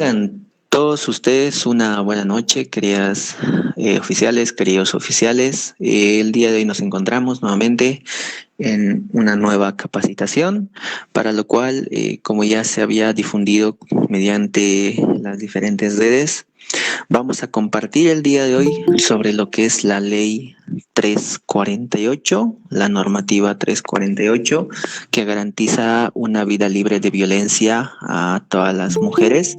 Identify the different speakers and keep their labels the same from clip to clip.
Speaker 1: Tengan todos ustedes una buena noche, queridas oficiales, queridos oficiales. El día de hoy nos encontramos nuevamente en una nueva capacitación, para lo cual, como ya se había difundido mediante las diferentes redes, vamos a compartir el día de hoy sobre lo que es la ley 348, la normativa 348, que garantiza una vida libre de violencia a todas las mujeres,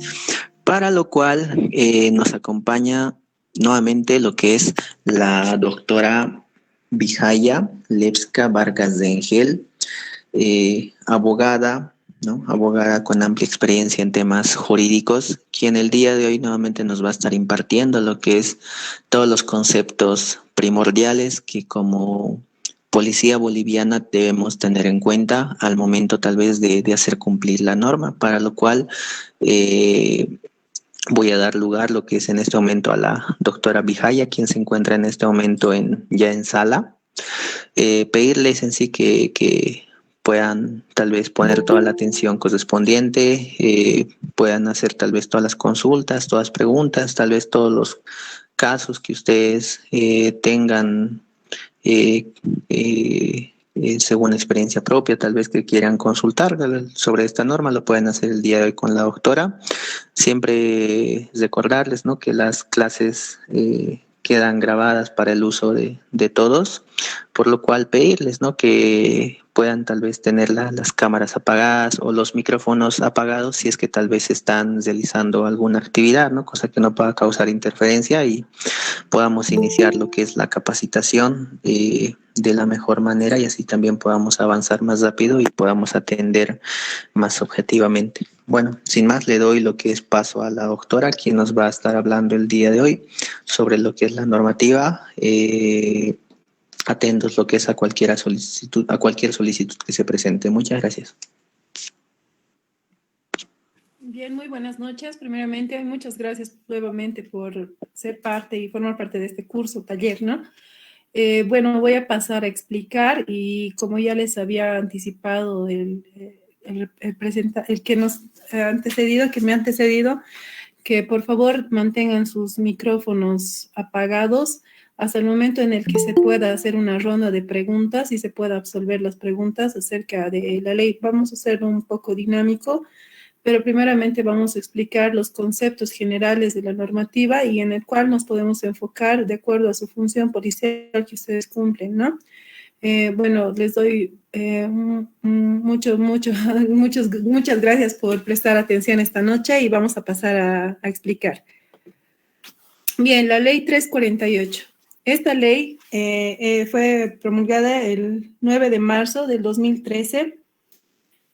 Speaker 1: para lo cual nos acompaña nuevamente lo que es la doctora Vijaya Lepska Vargas de Engel, abogada, ¿no? Abogada con amplia experiencia en temas jurídicos, quien el día de hoy nuevamente nos va a estar impartiendo lo que es todos los conceptos primordiales que como policía boliviana debemos tener en cuenta al momento tal vez de hacer cumplir la norma, para lo cual voy a dar lugar lo que es en este momento a la doctora Vijaya, quien se encuentra en este momento ya en sala. Pedirles en sí que puedan tal vez poner toda la atención correspondiente, puedan hacer tal vez todas las consultas, todas las preguntas, tal vez todos los casos que ustedes tengan eh, según experiencia propia, tal vez que quieran consultar sobre esta norma, lo pueden hacer el día de hoy con la doctora. Siempre recordarles, ¿no?, que las clases quedan grabadas para el uso de todos, por lo cual pedirles, ¿no?, que puedan tal vez tener las cámaras apagadas o los micrófonos apagados si es que tal vez están realizando alguna actividad, ¿no?, cosa que no pueda causar interferencia y podamos iniciar lo que es la capacitación de la mejor manera, y así también podamos avanzar más rápido y podamos atender más objetivamente. Bueno, sin más, le doy lo que es paso a la doctora, quien nos va a estar hablando el día de hoy sobre lo que es la normativa. Atentos lo que es a cualquier solicitud que se presente. Muchas gracias.
Speaker 2: Bien, muy buenas noches. Primeramente, muchas gracias nuevamente por ser parte y formar parte de este curso, taller, ¿no? Bueno, voy a pasar a explicar y como ya les había anticipado el que nos ha antecedido, que me ha antecedido, que por favor mantengan sus micrófonos apagados hasta el momento en el que se pueda hacer una ronda de preguntas y se pueda absolver las preguntas acerca de la ley. Vamos a hacerlo un poco dinámico, pero primeramente vamos a explicar los conceptos generales de la normativa y en el cual nos podemos enfocar de acuerdo a su función policial que ustedes cumplen, ¿no? Bueno, les doy muchas gracias por prestar atención esta noche y vamos a pasar a explicar. Bien, la ley 348. Esta ley fue promulgada el 9 de marzo del 2013.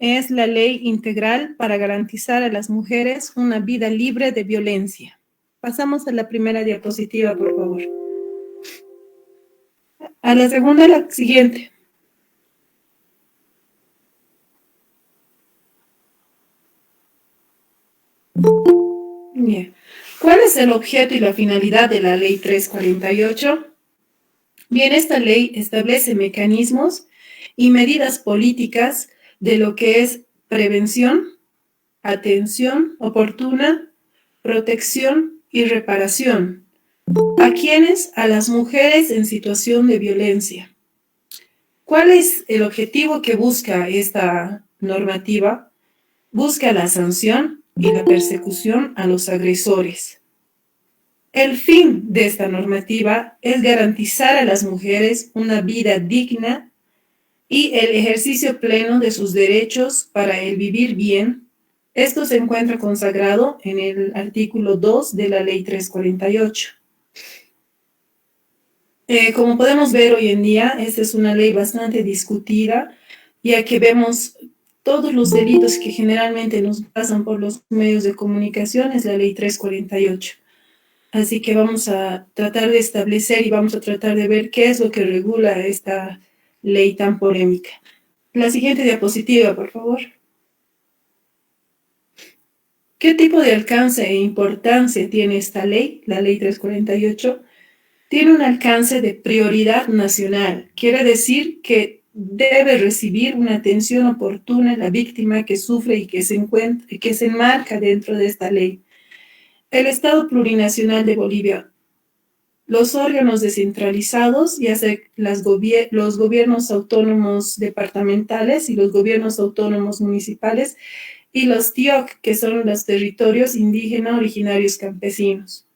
Speaker 2: Es la ley integral para garantizar a las mujeres una vida libre de violencia. Pasamos a la primera diapositiva, por favor. A la segunda, la siguiente. Bien. ¿Cuál es el objeto y la finalidad de la ley 348? Bien, esta ley establece mecanismos y medidas políticas de lo que es prevención, atención oportuna, protección y reparación. ¿A quiénes? A las mujeres en situación de violencia. ¿Cuál es el objetivo que busca esta normativa? Busca la sanción y la persecución a los agresores. El fin de esta normativa es garantizar a las mujeres una vida digna y el ejercicio pleno de sus derechos para el vivir bien. Esto se encuentra consagrado en el artículo 2 de la ley 348. Como podemos ver hoy en día, esta es una ley bastante discutida, ya que vemos todos los delitos que generalmente nos pasan por los medios de comunicación, es la ley 348. Así que vamos a tratar de establecer y vamos a tratar de ver qué es lo que regula esta ley tan polémica. La siguiente diapositiva, por favor. ¿Qué tipo de alcance e importancia tiene esta ley, la ley 348? Tiene un alcance de prioridad nacional. Quiere decir que debe recibir una atención oportuna la víctima que sufre y que se enmarca dentro de esta ley. El Estado Plurinacional de Bolivia, los órganos descentralizados, ya sea los gobiernos autónomos departamentales y los gobiernos autónomos municipales, y los TIOC, que son los territorios indígenas originarios campesinos.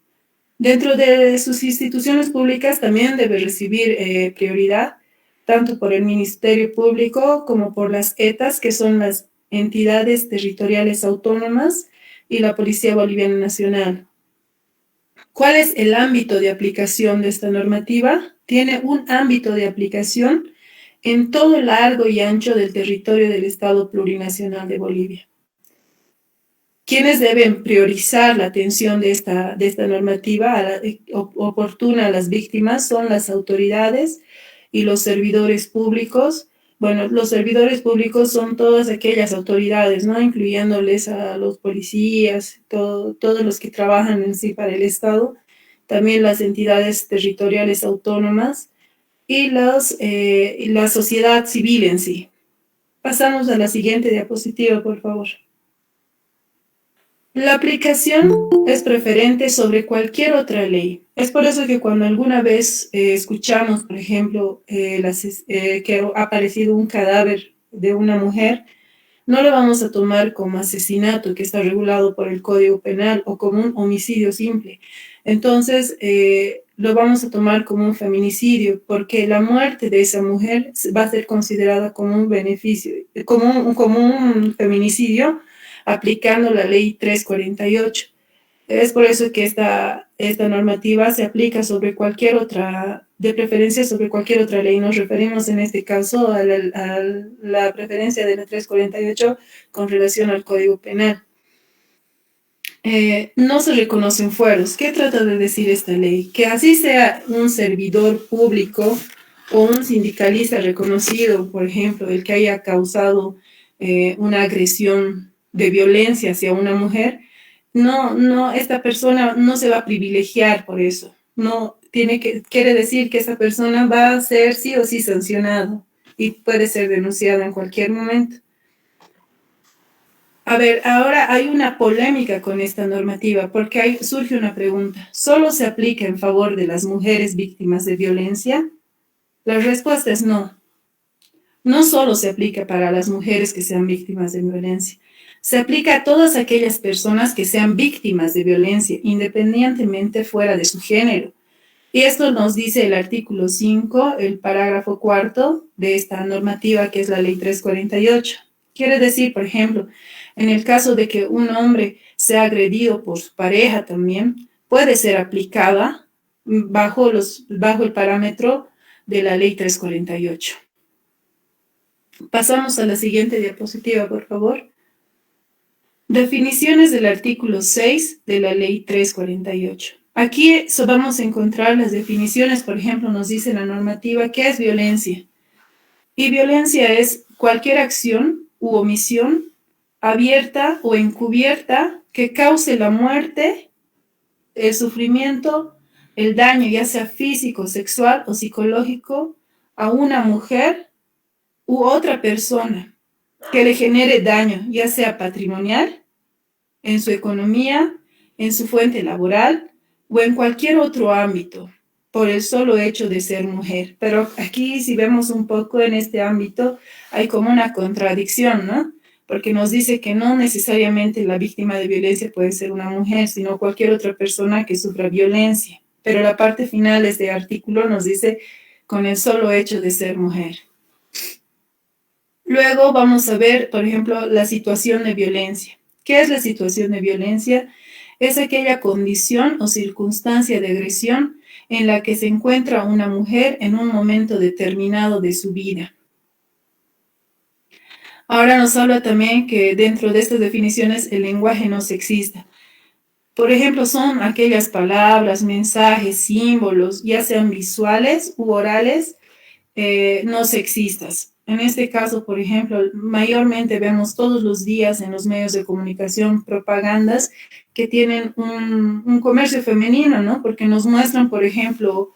Speaker 2: Dentro de sus instituciones públicas también debe recibir prioridad, tanto por el Ministerio Público como por las ETAs, que son las entidades territoriales autónomas, y la Policía Boliviana Nacional. ¿Cuál es el ámbito de aplicación de esta normativa? Tiene un ámbito de aplicación en todo el largo y ancho del territorio del Estado Plurinacional de Bolivia. ¿Quiénes deben priorizar la atención de esta normativa oportuna a las víctimas? Son las autoridades y los servidores públicos. Bueno, los servidores públicos son todas aquellas autoridades, ¿no? Incluyéndoles a los policías, todos los que trabajan en sí para el Estado, también las entidades territoriales autónomas y la sociedad civil en sí. Pasamos a la siguiente diapositiva, por favor. La aplicación es preferente sobre cualquier otra ley. Es por eso que cuando alguna vez escuchamos, por ejemplo, que ha aparecido un cadáver de una mujer, no lo vamos a tomar como asesinato que está regulado por el Código Penal o como un homicidio simple. Entonces, lo vamos a tomar como un feminicidio porque la muerte de esa mujer va a ser considerada como un beneficio, como un feminicidio, aplicando la ley 348. Es por eso que esta normativa se aplica sobre cualquier otra, de preferencia sobre cualquier otra ley. Nos referimos en este caso a la preferencia de la 348 con relación al Código Penal. No se reconocen fueros. ¿Qué trata de decir esta ley? Que así sea un servidor público o un sindicalista reconocido, por ejemplo, el que haya causado una agresión de violencia hacia una mujer, esta persona no se va a privilegiar por eso. Quiere decir que esa persona va a ser sí o sí sancionado y puede ser denunciada en cualquier momento. A ver, ahora hay una polémica con esta normativa porque surge una pregunta. ¿Solo se aplica en favor de las mujeres víctimas de violencia? La respuesta es no. No solo se aplica para las mujeres que sean víctimas de violencia. Se aplica a todas aquellas personas que sean víctimas de violencia, independientemente fuera de su género. Y esto nos dice el artículo 5, el parágrafo 4 de esta normativa que es la ley 348. Quiere decir, por ejemplo, en el caso de que un hombre sea agredido por su pareja también, puede ser aplicada bajo el parámetro de la ley 348. Pasamos a la siguiente diapositiva, por favor. Definiciones del artículo 6 de la ley 348. Aquí vamos a encontrar las definiciones, por ejemplo, nos dice la normativa qué es violencia. Y violencia es cualquier acción u omisión abierta o encubierta que cause la muerte, el sufrimiento, el daño, ya sea físico, sexual o psicológico, a una mujer u otra persona que le genere daño, ya sea patrimonial, en su economía, en su fuente laboral o en cualquier otro ámbito, por el solo hecho de ser mujer. Pero aquí, si vemos un poco en este ámbito, hay como una contradicción, ¿no? Porque nos dice que no necesariamente la víctima de violencia puede ser una mujer, sino cualquier otra persona que sufra violencia. Pero la parte final de este artículo nos dice con el solo hecho de ser mujer. Luego vamos a ver, por ejemplo, la situación de violencia. ¿Qué es la situación de violencia? Es aquella condición o circunstancia de agresión en la que se encuentra una mujer en un momento determinado de su vida. Ahora nos habla también que dentro de estas definiciones el lenguaje no sexista. Por ejemplo, son aquellas palabras, mensajes, símbolos, ya sean visuales u orales, no sexistas. En este caso, por ejemplo, mayormente vemos todos los días en los medios de comunicación propagandas que tienen un comercio femenino, ¿no? Porque nos muestran, por ejemplo,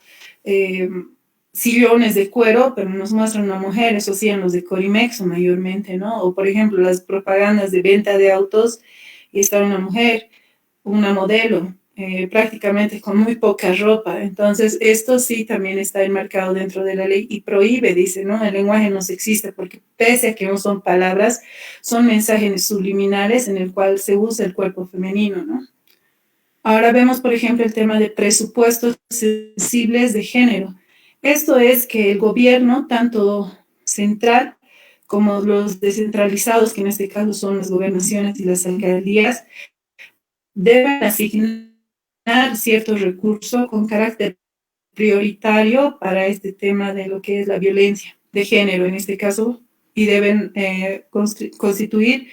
Speaker 2: sillones de cuero, pero nos muestran una mujer, eso sí, en los de Corimex mayormente, ¿no? O, por ejemplo, las propagandas de venta de autos y está una mujer. una modelo, prácticamente con muy poca ropa. Entonces, esto sí también está enmarcado dentro de la ley y prohíbe, dice, ¿no? El lenguaje no sexista, porque pese a que no son palabras, son mensajes subliminales en el cual se usa el cuerpo femenino, ¿no? Ahora vemos, por ejemplo, el tema de presupuestos sensibles de género. Esto es que el gobierno, tanto central como los descentralizados, que en este caso son las gobernaciones y las alcaldías, deben asignar ciertos recursos con carácter prioritario para este tema de lo que es la violencia de género, en este caso, y deben constituir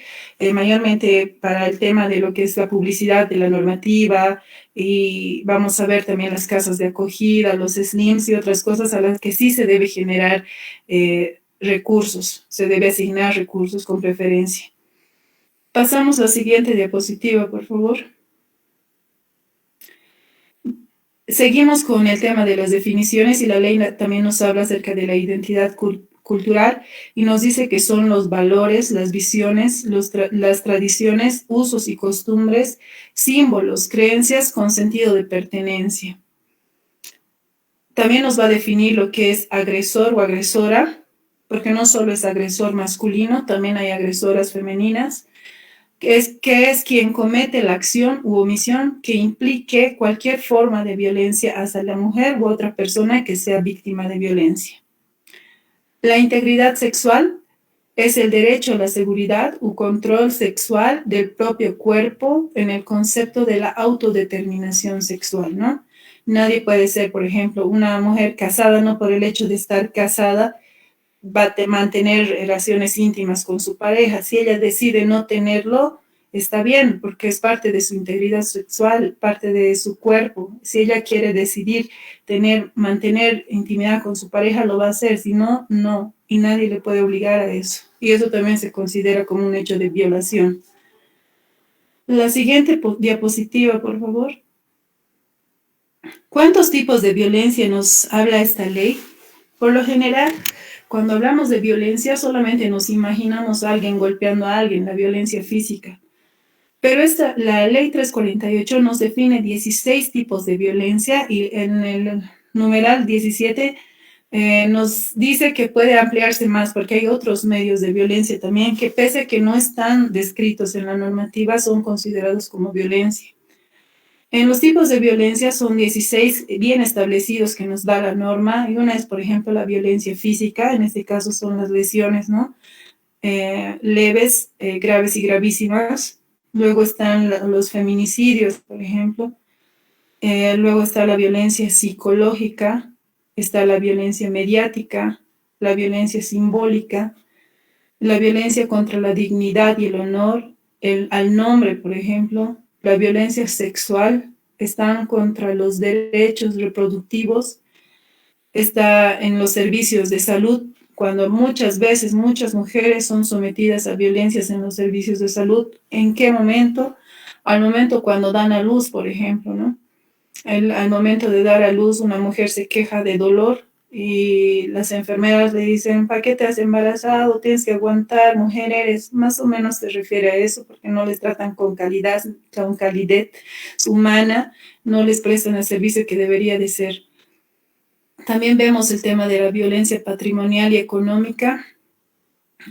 Speaker 2: mayormente para el tema de lo que es la publicidad de la normativa, y vamos a ver también las casas de acogida, los SLIMs y otras cosas a las que sí se debe generar recursos, se debe asignar recursos con preferencia. Pasamos a la siguiente diapositiva, por favor. Seguimos con el tema de las definiciones y la ley también nos habla acerca de la identidad cultural y nos dice que son los valores, las visiones, las tradiciones, usos y costumbres, símbolos, creencias con sentido de pertenencia. También nos va a definir lo que es agresor o agresora, porque no solo es agresor masculino, también hay agresoras femeninas, que es quien comete la acción u omisión que implique cualquier forma de violencia hacia la mujer u otra persona que sea víctima de violencia. La integridad sexual es el derecho a la seguridad u control sexual del propio cuerpo en el concepto de la autodeterminación sexual, ¿no? Nadie puede ser, por ejemplo, una mujer casada, no por el hecho de estar casada, va a mantener relaciones íntimas con su pareja. Si ella decide no tenerlo, está bien, porque es parte de su integridad sexual, parte de su cuerpo. Si ella quiere decidir mantener intimidad con su pareja, lo va a hacer. Si no, no. Y nadie le puede obligar a eso. Y eso también se considera como un hecho de violación. La siguiente diapositiva, por favor. ¿Cuántos tipos de violencia nos habla esta ley? Por lo general, cuando hablamos de violencia, solamente nos imaginamos a alguien golpeando a alguien, la violencia física. Pero la ley 348 nos define 16 tipos de violencia y en el numeral 17 nos dice que puede ampliarse más porque hay otros medios de violencia también que pese a que no están descritos en la normativa, son considerados como violencia. En los tipos de violencia son 16 bien establecidos que nos da la norma, y una es, por ejemplo, la violencia física, en este caso son las lesiones, ¿no? Leves, graves y gravísimas. Luego están los feminicidios, por ejemplo. Luego está la violencia psicológica, está la violencia mediática, la violencia simbólica, la violencia contra la dignidad y el honor, al nombre, por ejemplo, la violencia sexual, están contra los derechos reproductivos, está en los servicios de salud, cuando muchas veces muchas mujeres son sometidas a violencias en los servicios de salud. ¿En qué momento? Al momento cuando dan a luz, por ejemplo, ¿no? Al momento de dar a luz, una mujer se queja de dolor y las enfermeras le dicen, ¿para qué te has embarazado? Tienes que aguantar, mujer eres. Más o menos se refiere a eso, porque no les tratan con calidez humana, no les prestan el servicio que debería de ser. También vemos el tema de la violencia patrimonial y económica,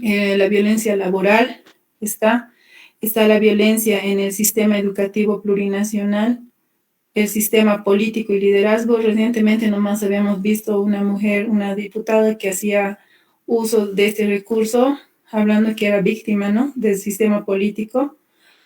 Speaker 2: la violencia laboral, está la violencia en el sistema educativo plurinacional, el sistema político y liderazgo. Recientemente nomás habíamos visto una mujer, una diputada que hacía uso de este recurso, hablando que era víctima, ¿no?, del sistema político.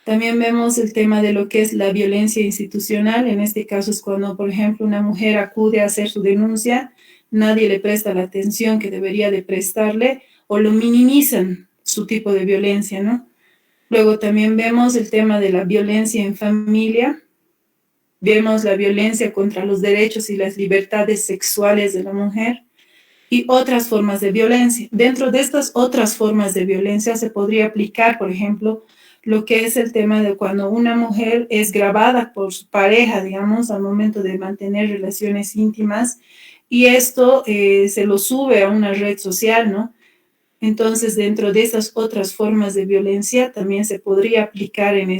Speaker 2: También vemos el tema de lo que es la violencia institucional. En este caso es cuando, por ejemplo, una mujer acude a hacer su denuncia, nadie le presta la atención que debería de prestarle o lo minimizan su tipo de violencia, ¿no? Luego también vemos el tema de la violencia en familia. Vemos la violencia contra los derechos y las libertades sexuales de la mujer y otras formas de violencia. Dentro de estas otras formas de violencia se podría aplicar, por ejemplo, lo que es el tema de cuando una mujer es grabada por su pareja, digamos, al momento de mantener relaciones íntimas, y esto se lo sube a una red social, ¿no? Entonces, dentro de esas otras formas de violencia, también se podría aplicar en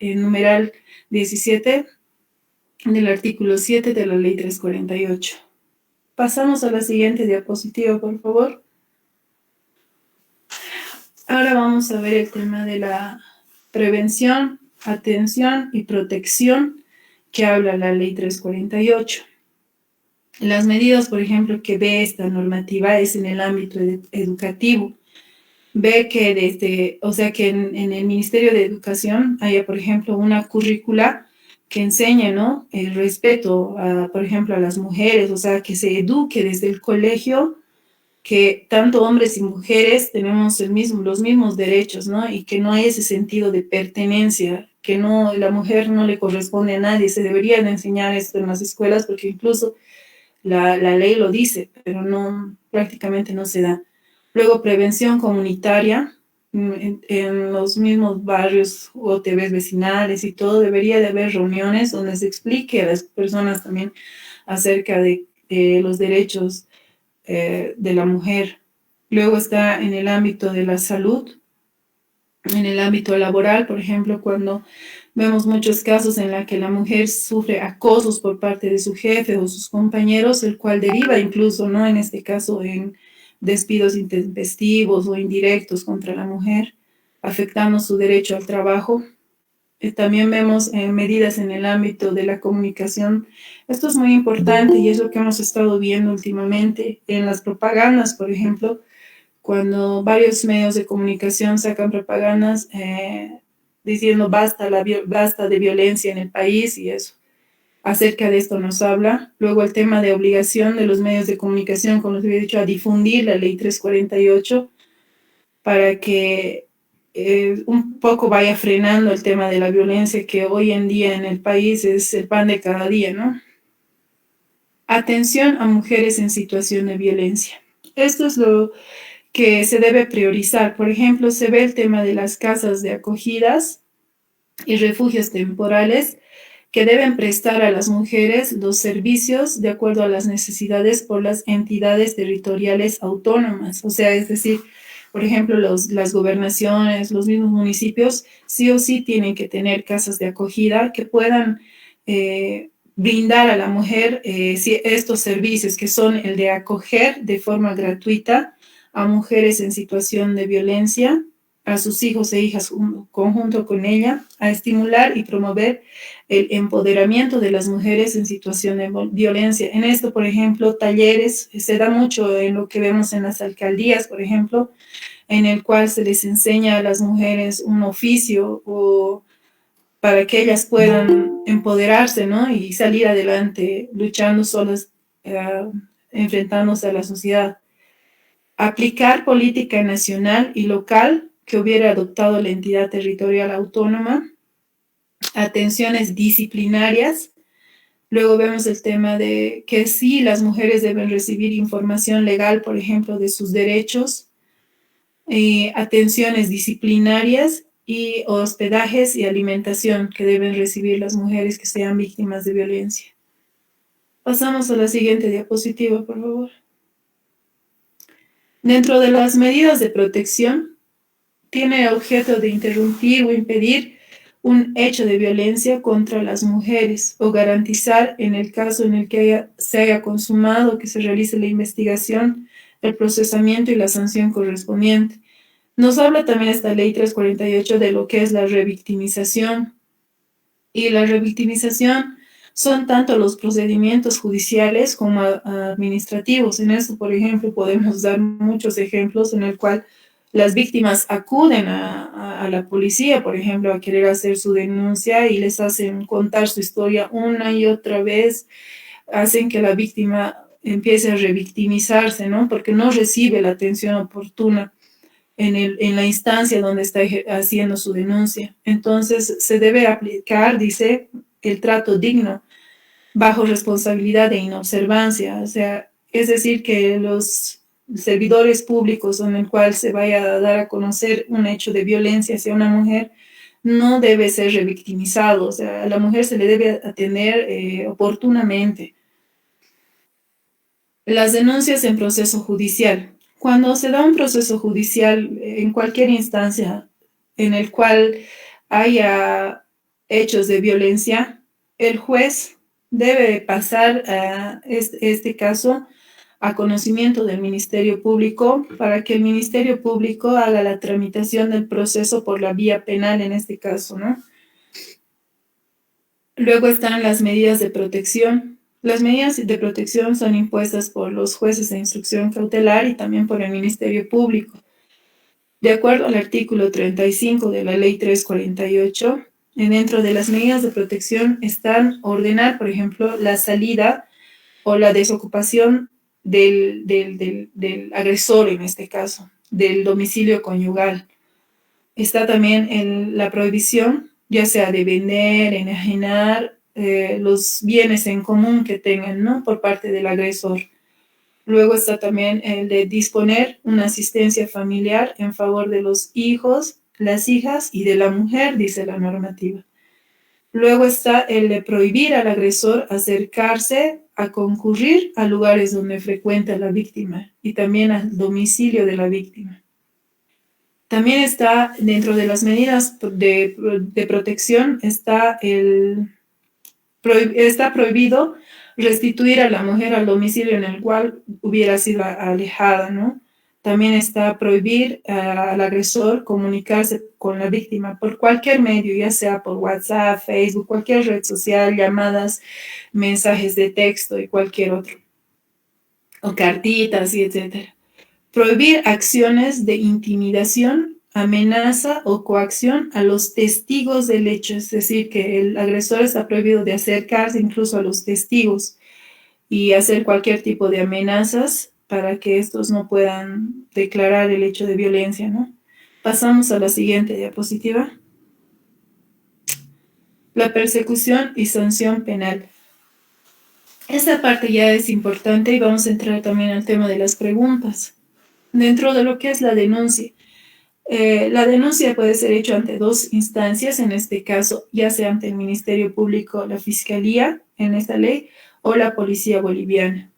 Speaker 2: en numeral 17 del artículo 7 de la ley 348. Pasamos a la siguiente diapositiva, por favor. Ahora vamos a ver el tema de la prevención, atención y protección que habla la ley 348. Las medidas, por ejemplo, que ve esta normativa es en el ámbito educativo. Ve que que en el Ministerio de Educación haya, por ejemplo, una currícula que enseñe, ¿no? El respeto, por ejemplo, a las mujeres, o sea, que se eduque desde el colegio, que tanto hombres y mujeres tenemos los mismos derechos, ¿no? Y que no hay ese sentido de pertenencia, que no, la mujer no le corresponde a nadie. Se debería de enseñar esto en las escuelas porque incluso la ley lo dice, pero no, prácticamente no se da. Luego, prevención comunitaria, en los mismos barrios o OTBs vecinales y todo, debería de haber reuniones donde se explique a las personas también acerca de los derechos de la mujer. Luego está en el ámbito de la salud, en el ámbito laboral, por ejemplo, cuando vemos muchos casos en la que la mujer sufre acosos por parte de su jefe o sus compañeros, el cual deriva incluso, ¿no? En este caso, en despidos intempestivos o indirectos contra la mujer, afectando su derecho al trabajo. También vemos medidas en el ámbito de la comunicación. Esto es muy importante y es lo que hemos estado viendo últimamente en las propagandas, por ejemplo, cuando varios medios de comunicación sacan propagandas diciendo basta de violencia en el país y eso. Acerca de esto nos habla. Luego el tema de obligación de los medios de comunicación, como les había dicho, a difundir la ley 348 para que un poco vaya frenando el tema de la violencia que hoy en día en el país es el pan de cada día, ¿no? Atención a mujeres en situación de violencia. Esto es lo que se debe priorizar. Por ejemplo, se ve el tema de las casas de acogidas y refugios temporales que deben prestar a las mujeres los servicios de acuerdo a las necesidades por las entidades territoriales autónomas. O sea, es decir, por ejemplo, las gobernaciones, los mismos municipios, sí o sí tienen que tener casas de acogida que puedan brindar a la mujer estos servicios, que son el de acoger de forma gratuita a mujeres en situación de violencia, a sus hijos e hijas conjunto con ella, a estimular y promover el empoderamiento de las mujeres en situación de violencia. En esto, por ejemplo, talleres, se da mucho en lo que vemos en las alcaldías, por ejemplo, en el cual se les enseña a las mujeres un oficio o para que ellas puedan empoderarse, ¿no? Y salir adelante luchando solas, enfrentándose a la sociedad. Aplicar política nacional y local que hubiera adoptado la entidad territorial autónoma, atenciones disciplinarias. Luego vemos el tema de que sí, las mujeres deben recibir información legal, por ejemplo, de sus derechos, atenciones disciplinarias y hospedajes y alimentación que deben recibir las mujeres que sean víctimas de violencia. Pasamos a la siguiente diapositiva, por favor. Dentro de las medidas de protección, tiene objeto de interrumpir o impedir un hecho de violencia contra las mujeres o garantizar, en el caso en el que se haya consumado, que se realice la investigación, el procesamiento y la sanción correspondiente. Nos habla también esta ley 348 de lo que es la revictimización. Y la revictimización son tanto los procedimientos judiciales como administrativos. En esto, por ejemplo, podemos dar muchos ejemplos en el cual las víctimas acuden a la policía, por ejemplo, a querer hacer su denuncia y les hacen contar su historia una y otra vez, hacen que la víctima empiece a revictimizarse, ¿no? Porque no recibe la atención oportuna en la instancia donde está haciendo su denuncia. Entonces, se debe aplicar, dice, el trato digno, bajo responsabilidad de inobservancia. O sea, es decir, que los servidores públicos en el cual se vaya a dar a conocer un hecho de violencia hacia una mujer no debe ser revictimizado. O sea, a la mujer se le debe atender oportunamente. Las denuncias en proceso judicial. Cuando se da un proceso judicial en cualquier instancia en el cual haya hechos de violencia, el juez debe pasar este caso a conocimiento del Ministerio Público para que el Ministerio Público haga la tramitación del proceso por la vía penal en este caso, ¿no? Luego están las medidas de protección. Las medidas de protección son impuestas por los jueces de instrucción cautelar y también por el Ministerio Público. De acuerdo al artículo 35 de la Ley 348, dentro de las medidas de protección están ordenar, por ejemplo, la salida o la desocupación del agresor en este caso, del domicilio conyugal. Está también en la prohibición, ya sea de vender, enajenar los bienes en común que tengan, ¿no? Por parte del agresor. Luego está también el de disponer una asistencia familiar en favor de los hijos, las hijas y de la mujer, dice la normativa. Luego está el de prohibir al agresor acercarse a concurrir a lugares donde frecuenta la víctima y también al domicilio de la víctima. También está dentro de las medidas de protección, está prohibido restituir a la mujer al domicilio en el cual hubiera sido alejada, ¿no? También está prohibir al agresor comunicarse con la víctima por cualquier medio, ya sea por WhatsApp, Facebook, cualquier red social, llamadas, mensajes de texto y cualquier otro, o cartitas y etcétera. Prohibir acciones de intimidación, amenaza o coacción a los testigos del hecho, es decir, que el agresor está prohibido de acercarse incluso a los testigos y hacer cualquier tipo de amenazas para que estos no puedan declarar el hecho de violencia, ¿no? Pasamos a la siguiente diapositiva. La persecución y sanción penal. Esta parte ya es importante y vamos a entrar también al tema de las preguntas. Dentro de lo que es la denuncia. La denuncia puede ser hecha ante dos instancias, en este caso, ya sea ante el Ministerio Público, la Fiscalía, en esta ley, o la Policía Boliviana.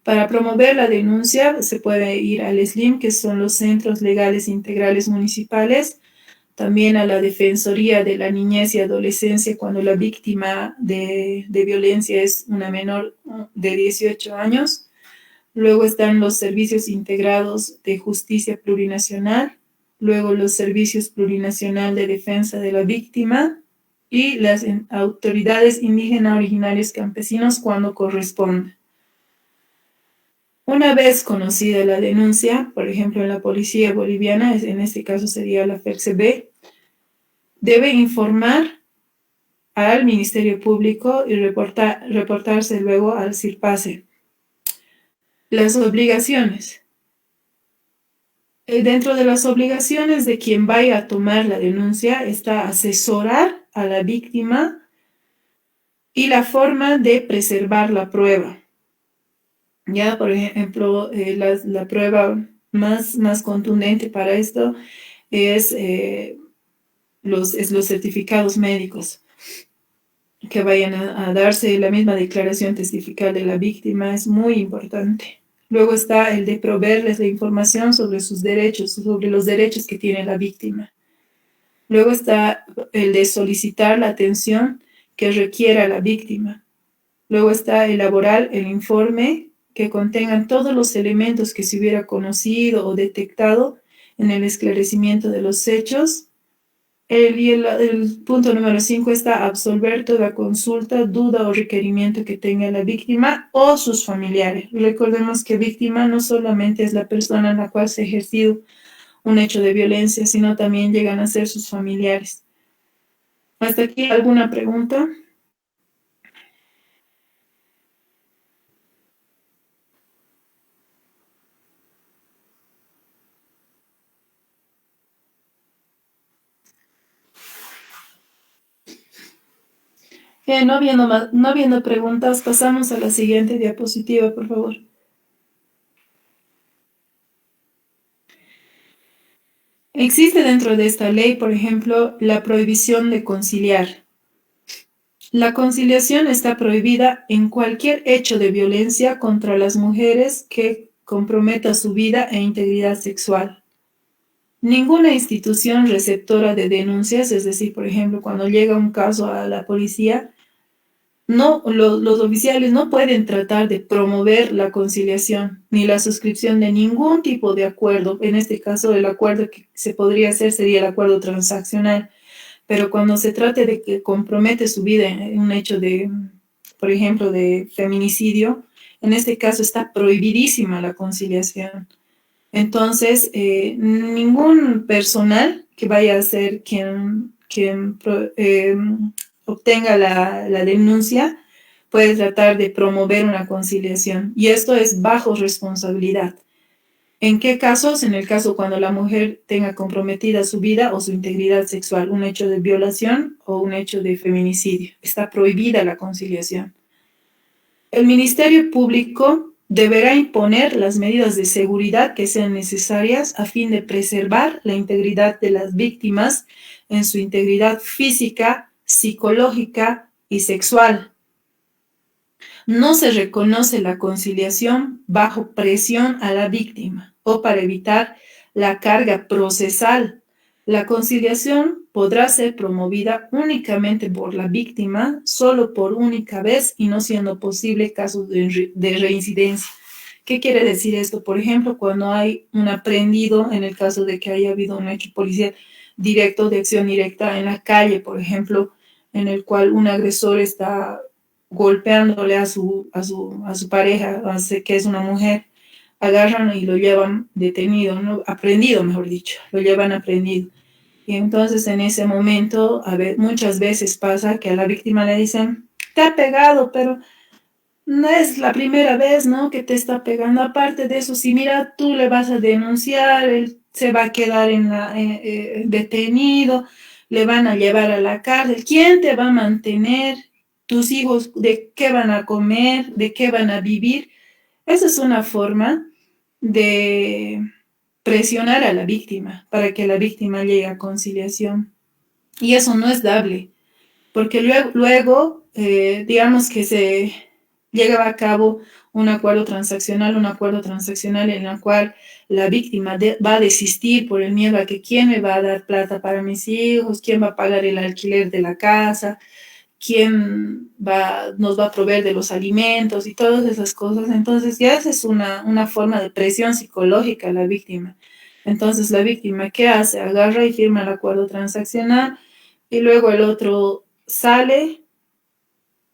Speaker 2: Para promover la denuncia se puede ir al SLIM, que son los Centros Legales Integrales Municipales, también a la Defensoría de la Niñez y Adolescencia cuando la víctima de violencia es una menor de 18 años. Luego están los servicios integrados de justicia plurinacional, luego los servicios plurinacional de defensa de la víctima y las autoridades indígenas originarios campesinos cuando corresponda. Una vez conocida la denuncia, por ejemplo en la policía boliviana, en este caso sería la FERCB, debe informar al Ministerio Público y reportarse luego al CIRPACE. Las obligaciones. Dentro de las obligaciones de quien vaya a tomar la denuncia está asesorar a la víctima y la forma de preservar la prueba. Ya, por ejemplo, la prueba más contundente para esto es los certificados médicos que vayan a darse la misma declaración testifical de la víctima, es muy importante. Luego está el de proveerles la información sobre sus derechos, sobre los derechos que tiene la víctima. Luego está el de solicitar la atención que requiera la víctima. Luego está elaborar el informe que contengan todos los elementos que se hubiera conocido o detectado en el esclarecimiento de los hechos. El punto número 5 está absolver toda consulta, duda o requerimiento que tenga la víctima o sus familiares. Recordemos que víctima no solamente es la persona en la cual se ha ejercido un hecho de violencia, sino también llegan a ser sus familiares. ¿Hasta aquí alguna pregunta? No habiendo preguntas, pasamos a la siguiente diapositiva, por favor. Existe dentro de esta ley, por ejemplo, la prohibición de conciliar. La conciliación está prohibida en cualquier hecho de violencia contra las mujeres que comprometa su vida e integridad sexual. Ninguna institución receptora de denuncias, es decir, por ejemplo, cuando llega un caso a la policía, no, los oficiales no pueden tratar de promover la conciliación ni la suscripción de ningún tipo de acuerdo. En este caso, el acuerdo que se podría hacer sería el acuerdo transaccional, pero cuando se trate de que compromete su vida en un hecho de, por ejemplo, de feminicidio, en este caso está prohibidísima la conciliación. Entonces, ningún personal que vaya a ser quien obtenga la denuncia puede tratar de promover una conciliación. Y esto es bajo responsabilidad. ¿En qué casos? En el caso cuando la mujer tenga comprometida su vida o su integridad sexual, un hecho de violación o un hecho de feminicidio. Está prohibida la conciliación. El Ministerio Público deberá imponer las medidas de seguridad que sean necesarias a fin de preservar la integridad de las víctimas en su integridad física, psicológica y sexual. No se reconoce la conciliación bajo presión a la víctima o para evitar la carga procesal. La conciliación podrá ser promovida únicamente por la víctima, solo por única vez y no siendo posible casos de reincidencia. ¿Qué quiere decir esto? Por ejemplo, cuando hay un aprehendido, en el caso de que haya habido un hecho policial directo, de acción directa en la calle, por ejemplo, en el cual un agresor está golpeándole a su pareja, que es una mujer, agarran y lo llevan detenido, ¿no? Aprendido, mejor dicho, lo llevan aprendido. Y entonces en ese momento, muchas veces pasa que a la víctima le dicen, te ha pegado, pero no es la primera vez, ¿no? Que te está pegando. Aparte de eso, si mira, tú le vas a denunciar, él se va a quedar detenido, le van a llevar a la cárcel. ¿Quién te va a mantener? ¿Tus hijos de qué van a comer? ¿De qué van a vivir? Esa es una forma de presionar a la víctima para que la víctima llegue a conciliación. Y eso no es dable, porque luego digamos que se llega a cabo un acuerdo transaccional en el cual la víctima va a desistir por el miedo a que quién me va a dar plata para mis hijos, quién va a pagar el alquiler de la casa, nos va a proveer de los alimentos y todas esas cosas. Entonces ya esa es una forma de presión psicológica a la víctima. Entonces la víctima, ¿qué hace? Agarra y firma el acuerdo transaccional y luego el otro sale.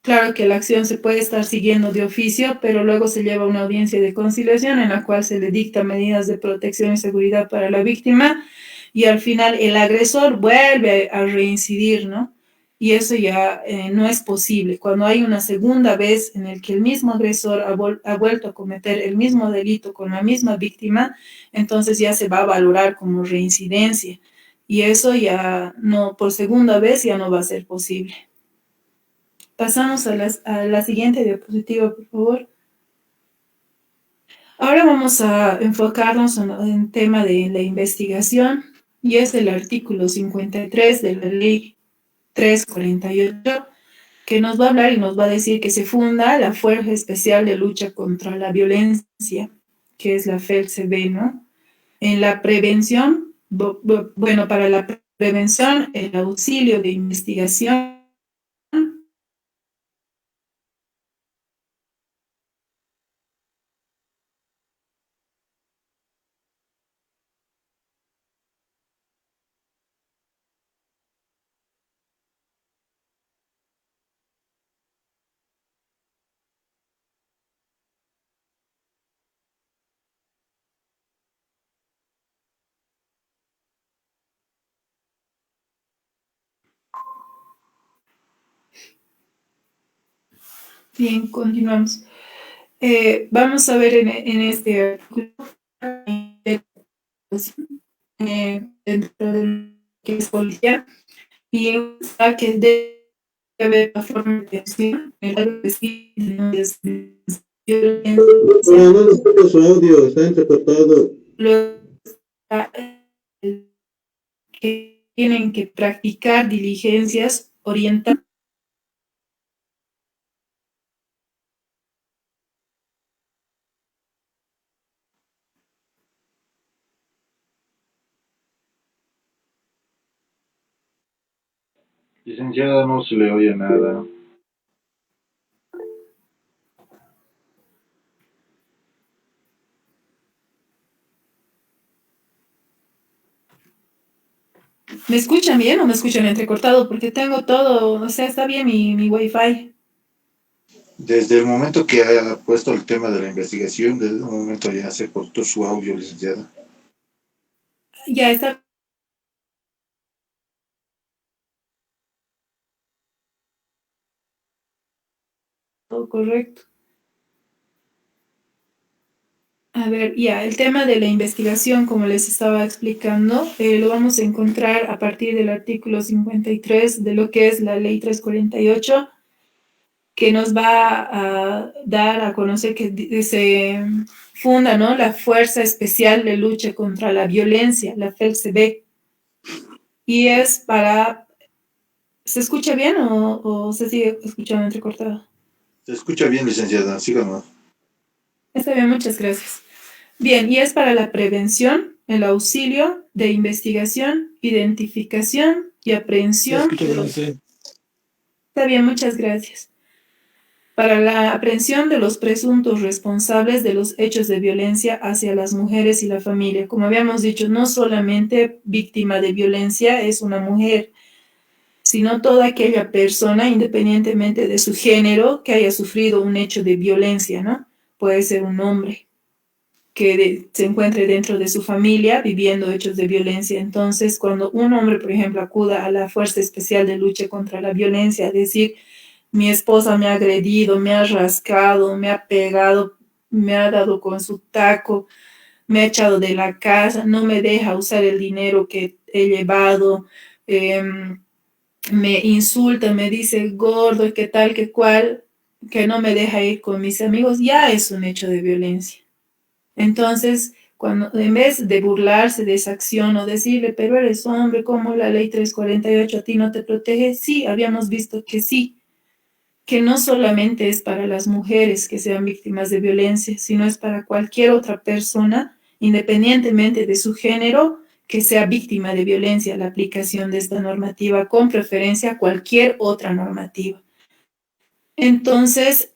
Speaker 2: Claro que la acción se puede estar siguiendo de oficio, pero luego se lleva a una audiencia de conciliación en la cual se le dicta medidas de protección y seguridad para la víctima y al final el agresor vuelve a reincidir, ¿no? Y eso ya no es posible. Cuando hay una segunda vez en el que el mismo agresor ha vuelto a cometer el mismo delito con la misma víctima, entonces ya se va a valorar como reincidencia. Y eso ya no, por segunda vez ya no va a ser posible. Pasamos a la siguiente diapositiva, por favor. Ahora vamos a enfocarnos en el tema de la investigación y es el artículo 53 de la ley 348 que nos va a hablar y nos va a decir que se funda la Fuerza Especial de Lucha contra la Violencia, que es la FELCB, ¿no? En la prevención, bueno, para la prevención, el auxilio de investigación. Bien, continuamos. Vamos a ver en este artículo dentro de que es policía y está que debe haber una forma de atención en el de
Speaker 3: No, no escucho su audio, está entrecortado.
Speaker 2: luego está que tienen que practicar diligencias orientadas.
Speaker 3: Licenciada, no se le oye nada.
Speaker 2: ¿Me escuchan bien o me escuchan entrecortado? Porque tengo todo, o sea, está bien mi wifi.
Speaker 3: Desde el momento que ha puesto el tema de la investigación, desde el momento ya se cortó su audio, licenciada.
Speaker 2: Ya está todo correcto. A ver, ya, el tema de la investigación, como les estaba explicando, lo vamos a encontrar a partir del artículo 53 de lo que es la ley 348, que nos va a dar a conocer que se funda, ¿no?, la Fuerza Especial de Lucha contra la Violencia, la FELCB, y es para... ¿Se escucha bien o se sigue escuchando entrecortado?
Speaker 3: Se escucha bien, licenciada, síganos.
Speaker 2: Está bien, muchas gracias. Bien, y es para la prevención, el auxilio de investigación, identificación y aprehensión. Está bien, muchas gracias. Para la aprehensión de los presuntos responsables de los hechos de violencia hacia las mujeres y la familia. Como habíamos dicho, no solamente víctima de violencia es una mujer, sino toda aquella persona, independientemente de su género, que haya sufrido un hecho de violencia, ¿no? Puede ser un hombre que se encuentre dentro de su familia viviendo hechos de violencia. Entonces, cuando un hombre, por ejemplo, acuda a la Fuerza Especial de Lucha contra la Violencia a decir, mi esposa me ha agredido, me ha rascado, me ha pegado, me ha dado con su taco, me ha echado de la casa, no me deja usar el dinero que he llevado, me insulta, me dice gordo, qué tal, qué cual, que no me deja ir con mis amigos, ya es un hecho de violencia. Entonces, cuando en vez de burlarse de esa acción o decirle, pero eres hombre, ¿cómo la ley 348 a ti no te protege? Sí, habíamos visto que sí, que no solamente es para las mujeres que sean víctimas de violencia, sino es para cualquier otra persona, independientemente de su género, que sea víctima de violencia, la aplicación de esta normativa, con preferencia a cualquier otra normativa. Entonces,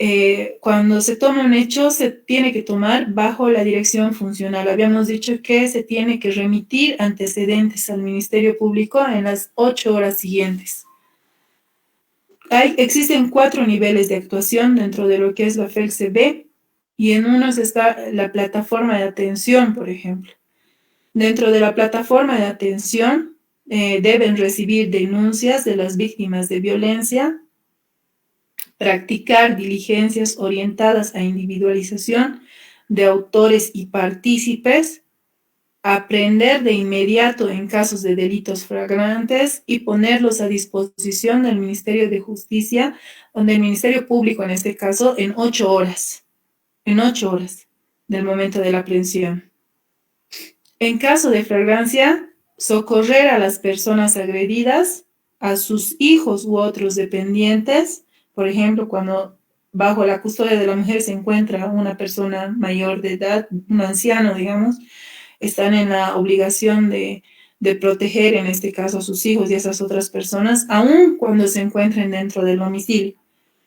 Speaker 2: cuando se toma un hecho, se tiene que tomar bajo la dirección funcional. Habíamos dicho que se tiene que remitir antecedentes al Ministerio Público en las 8 horas siguientes. Existen 4 niveles de actuación dentro de lo que es la FELCB, y en unos está la plataforma de atención, por ejemplo. Dentro de la plataforma de atención deben recibir denuncias de las víctimas de violencia, practicar diligencias orientadas a individualización de autores y partícipes, aprender de inmediato en casos de delitos flagrantes y ponerlos a disposición del Ministerio de Justicia, o del Ministerio Público en este caso, en 8 horas, del momento de la aprehensión. En caso de flagrancia, socorrer a las personas agredidas, a sus hijos u otros dependientes. Por ejemplo, cuando bajo la custodia de la mujer se encuentra una persona mayor de edad, un anciano, digamos, están en la obligación de proteger, en este caso, a sus hijos y a esas otras personas, aun cuando se encuentren dentro del domicilio.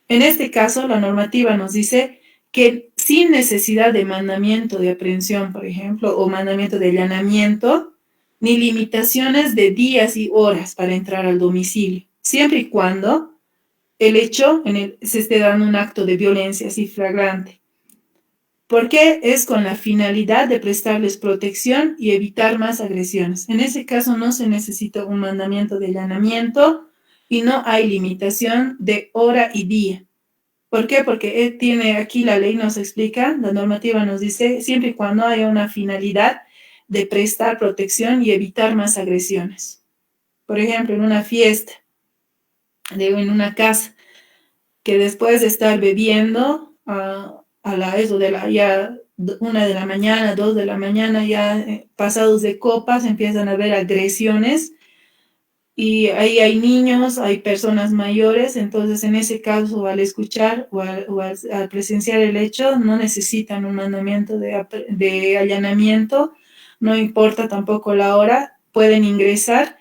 Speaker 2: En este caso, la normativa nos dice que sin necesidad de mandamiento de aprehensión, por ejemplo, o mandamiento de allanamiento, ni limitaciones de días y horas para entrar al domicilio, siempre y cuando el hecho se esté dando un acto de violencia así flagrante. Porque es con la finalidad de prestarles protección y evitar más agresiones. En ese caso no se necesita un mandamiento de allanamiento y no hay limitación de hora y día. ¿Por qué? Porque tiene aquí la ley nos explica, la normativa nos dice, siempre y cuando haya una finalidad de prestar protección y evitar más agresiones. Por ejemplo, en una fiesta, en una casa, que después de estar bebiendo eso de ya 1 de la mañana, 2 de la mañana, ya pasados de copas, empiezan a haber agresiones y ahí hay niños, hay personas mayores. Entonces en ese caso, al escuchar al presenciar el hecho, no necesitan un mandamiento de allanamiento, no importa tampoco la hora, pueden ingresar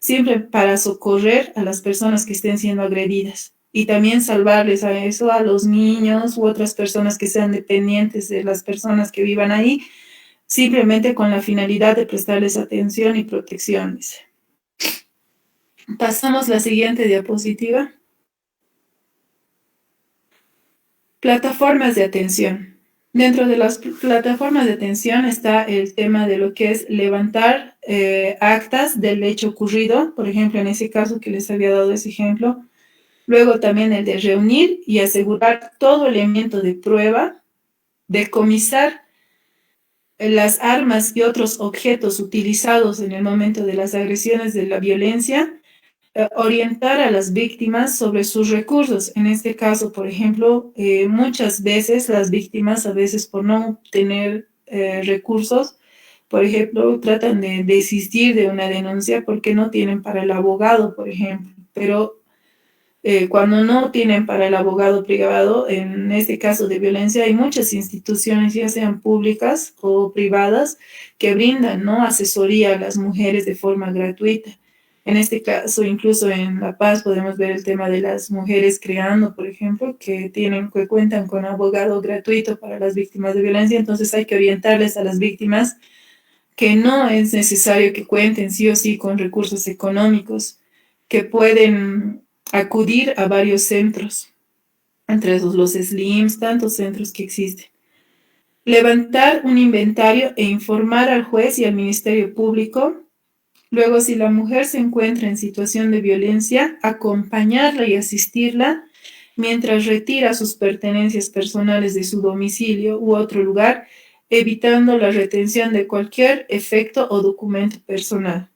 Speaker 2: siempre para socorrer a las personas que estén siendo agredidas y también salvarles a eso, a los niños u otras personas que sean dependientes de las personas que vivan ahí, simplemente con la finalidad de prestarles atención y protección. Dice. Pasamos a la siguiente diapositiva. Plataformas de atención. Dentro de las plataformas de atención está el tema de lo que es levantar actas del hecho ocurrido, por ejemplo, en ese caso que les había dado ese ejemplo. Luego también el de reunir y asegurar todo elemento de prueba, decomisar las armas y otros objetos utilizados en el momento de las agresiones de la violencia, orientar a las víctimas sobre sus recursos. En este caso, por ejemplo, muchas veces las víctimas, a veces por no tener recursos, por ejemplo, tratan de desistir de una denuncia porque no tienen para el abogado, por ejemplo. Pero cuando no tienen para el abogado privado, en este caso de violencia, hay muchas instituciones, ya sean públicas o privadas, que brindan, ¿no?, asesoría a las mujeres de forma gratuita. En este caso, incluso en La Paz podemos ver el tema de las mujeres creando, por ejemplo, que cuentan con abogado gratuito para las víctimas de violencia. Entonces hay que orientarles a las víctimas que no es necesario que cuenten sí o sí con recursos económicos, que pueden acudir a varios centros, entre esos los SLIMs, tantos centros que existen. Levantar un inventario e informar al juez y al Ministerio Público. Luego, si la mujer se encuentra en situación de violencia, acompañarla y asistirla mientras retira sus pertenencias personales de su domicilio u otro lugar, evitando la retención de cualquier efecto o documento personal.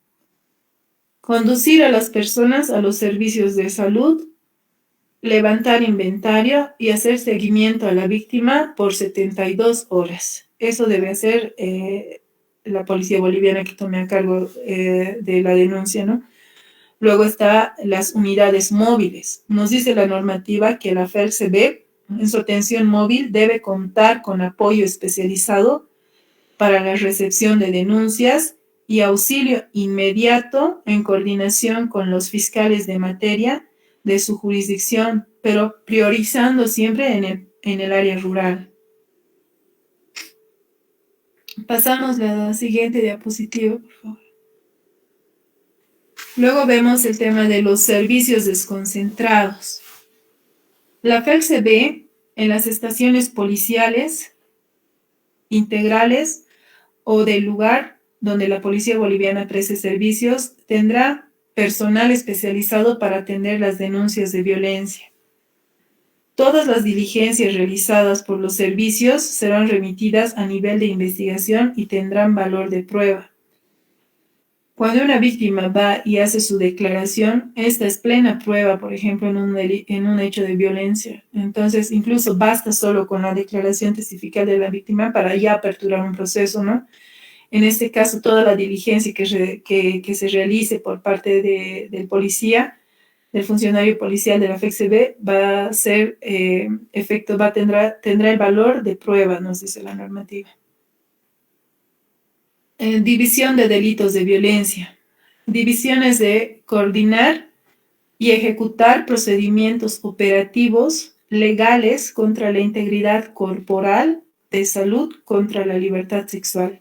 Speaker 2: Conducir a las personas a los servicios de salud, levantar inventario y hacer seguimiento a la víctima por 72 horas. Eso debe hacer la policía boliviana que tome a cargo de la denuncia, ¿no? Luego está las unidades móviles. Nos dice la normativa que la FELCB en su atención móvil debe contar con apoyo especializado para la recepción de denuncias y auxilio inmediato en coordinación con los fiscales de materia de su jurisdicción, pero priorizando siempre en el área rural. Pasamos a la siguiente diapositiva, por favor. Luego vemos el tema de los servicios desconcentrados. La FELCB en las estaciones policiales integrales o del lugar donde la policía boliviana preste servicios tendrá personal especializado para atender las denuncias de violencia. Todas las diligencias realizadas por los servicios serán remitidas a nivel de investigación y tendrán valor de prueba. Cuando una víctima va y hace su declaración, esta es plena prueba, por ejemplo, en un hecho de violencia. Entonces, incluso basta solo con la declaración testifical de la víctima para ya aperturar un proceso, ¿no? En este caso, toda la diligencia que se realice por parte del policía, del funcionario policial de la FELCB, va a ser tendrá el valor de prueba, nos dice la normativa. División de delitos de violencia. Divisiones de coordinar y ejecutar procedimientos operativos legales contra la integridad corporal, de salud, contra la libertad sexual.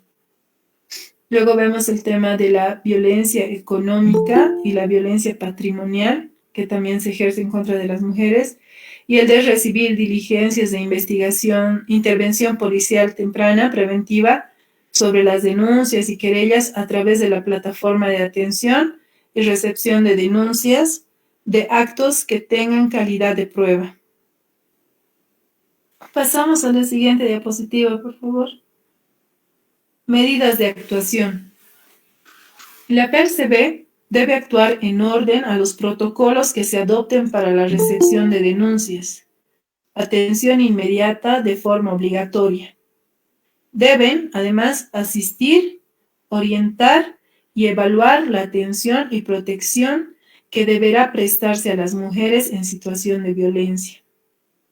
Speaker 2: Luego vemos el tema de la violencia económica y la violencia patrimonial, que también se ejerce en contra de las mujeres, y el de recibir diligencias de investigación, intervención policial temprana, preventiva, sobre las denuncias y querellas a través de la plataforma de atención y recepción de denuncias de actos que tengan calidad de prueba. Pasamos a la siguiente diapositiva, por favor. Medidas de actuación. La FELCB debe actuar en orden a los protocolos que se adopten para la recepción de denuncias. Atención inmediata de forma obligatoria. Deben, además, asistir, orientar y evaluar la atención y protección que deberá prestarse a las mujeres en situación de violencia.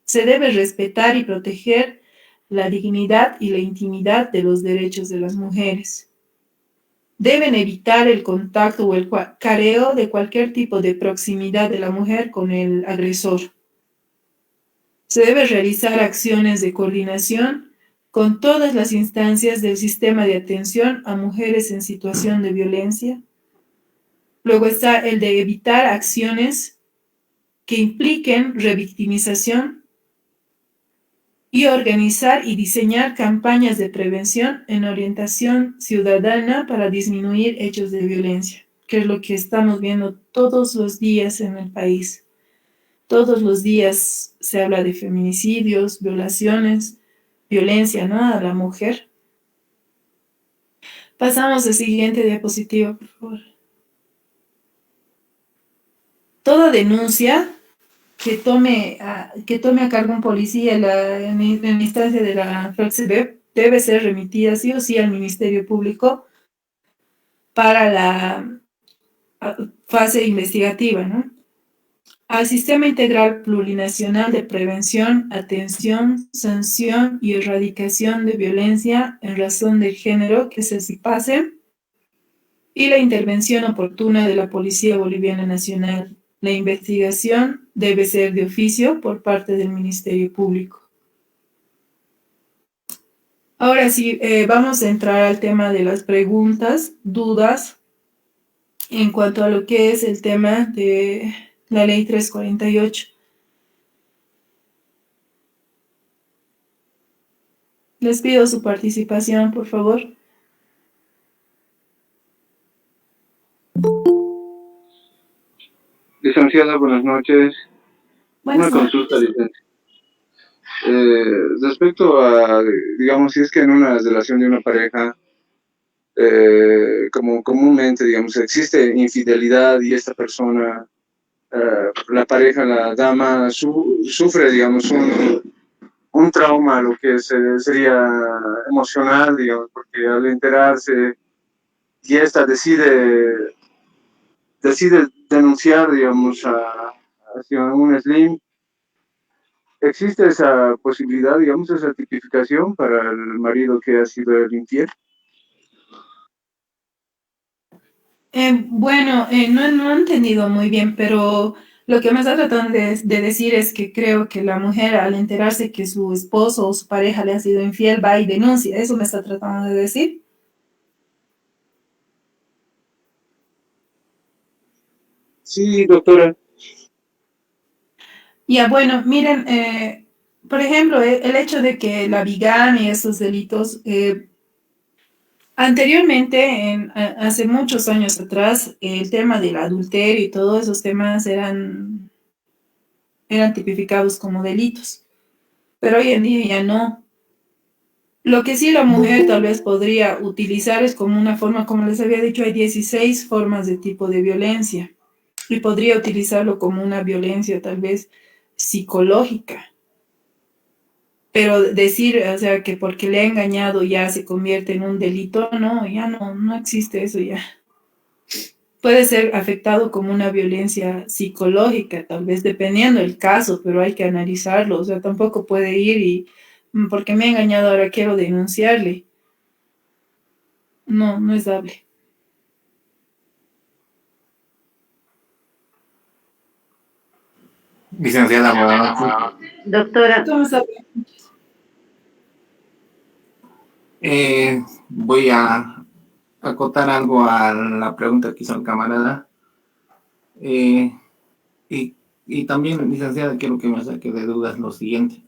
Speaker 2: Se debe respetar y proteger la dignidad y la intimidad de los derechos de las mujeres. Deben evitar el contacto o el careo de cualquier tipo de proximidad de la mujer con el agresor. Se debe realizar acciones de coordinación con todas las instancias del sistema de atención a mujeres en situación de violencia. Luego está el de evitar acciones que impliquen revictimización y organizar y diseñar campañas de prevención en orientación ciudadana para disminuir hechos de violencia, que es lo que estamos viendo todos los días en el país. Todos los días se habla de feminicidios, violaciones, violencia, ¿no?, a la mujer. Pasamos al siguiente diapositiva, por favor. Toda denuncia que tome a cargo un policía en la instancia de la FELCEBEP debe ser remitida sí o sí al Ministerio Público para la fase investigativa, ¿no? Al Sistema Integral Plurinacional de Prevención, Atención, Sanción y Erradicación de Violencia en razón de género, que es el CIPACE, y la intervención oportuna de la Policía Boliviana Nacional. La investigación debe ser de oficio por parte del Ministerio Público. Ahora sí, vamos a entrar al tema de las preguntas, dudas, en cuanto a lo que es el tema de la Ley 348. Les pido su participación, por favor.
Speaker 4: Licenciada, buenas noches.
Speaker 2: Buenas
Speaker 4: Una
Speaker 2: noches.
Speaker 4: consulta, licenciada. Respecto a, digamos, si es que en una relación de una pareja, como comúnmente, digamos, existe infidelidad y esta persona, la pareja, la dama, sufre, digamos, un trauma, lo que sería emocional, digamos, porque al enterarse y esta decide denunciar, digamos, hacia un SLIM. ¿Existe esa posibilidad, digamos, esa tipificación para el marido que ha sido el infiel?
Speaker 2: Bueno, no he entendido muy bien, pero lo que me está tratando de decir es que creo que la mujer, al enterarse que su esposo o su pareja le ha sido infiel, va y denuncia. ¿Eso me está tratando de decir?
Speaker 4: Sí, doctora.
Speaker 2: Ya, bueno, miren, por ejemplo, el hecho de que la bigamia y esos delitos, anteriormente, hace muchos años atrás, el tema del adulterio y todos esos temas eran tipificados como delitos, pero hoy en día ya no. Lo que sí la mujer tal vez podría utilizar es como una forma, como les había dicho, hay 16 formas de tipo de violencia y podría utilizarlo como una violencia tal vez psicológica. Pero decir, o sea, que porque le ha engañado ya se convierte en un delito, no, ya no existe eso ya. Puede ser afectado como una violencia psicológica, tal vez dependiendo del caso, pero hay que analizarlo. O sea, tampoco puede ir y, porque me ha engañado, ahora quiero denunciarle. No, no es dable.
Speaker 5: Licenciada, buenas noches.
Speaker 6: Doctora,
Speaker 2: ¿Cómo está?
Speaker 5: Voy a acotar algo a la pregunta que hizo el camarada. Eh, y también, licenciada, quiero que me saque de dudas lo siguiente.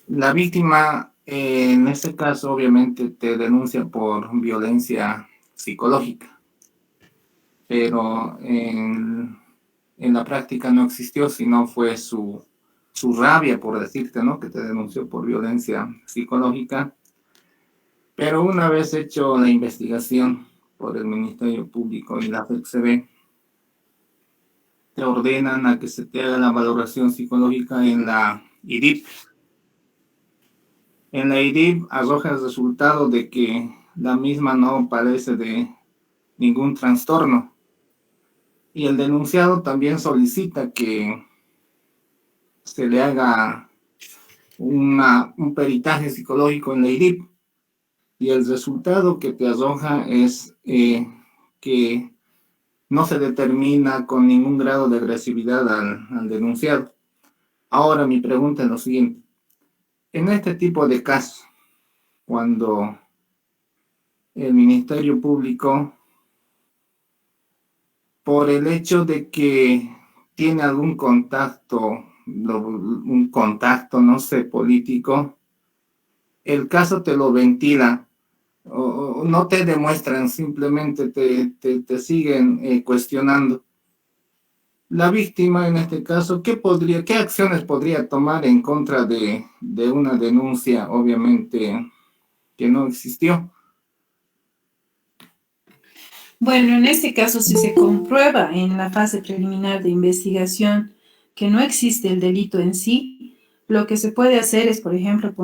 Speaker 5: La víctima, en este caso, obviamente te denuncia por violencia psicológica, pero en la práctica no existió, sino fue su rabia, por decirte, ¿no?, que te denunció por violencia psicológica. Pero una vez hecho la investigación por el Ministerio Público y la FELCEBE, te ordenan a que se te haga la valoración psicológica en la IDIP. En la IDIP arroja el resultado de que la misma no padece de ningún trastorno. Y el denunciado también solicita que se le haga un peritaje psicológico en la IDIP. y el resultado que te arroja es que no se determina con ningún grado de agresividad al denunciado. Ahora mi pregunta es lo siguiente. En este tipo de casos, cuando el Ministerio Público, por el hecho de que tiene algún contacto, un contacto, no sé, político, el caso te lo ventila, o no te demuestran, simplemente te siguen cuestionando. La víctima, en este caso, ¿qué acciones podría tomar en contra de una denuncia, obviamente, que no existió?
Speaker 2: Bueno, en este caso, si se comprueba en la fase preliminar de investigación que no existe el delito en sí, lo que se puede hacer es, por ejemplo,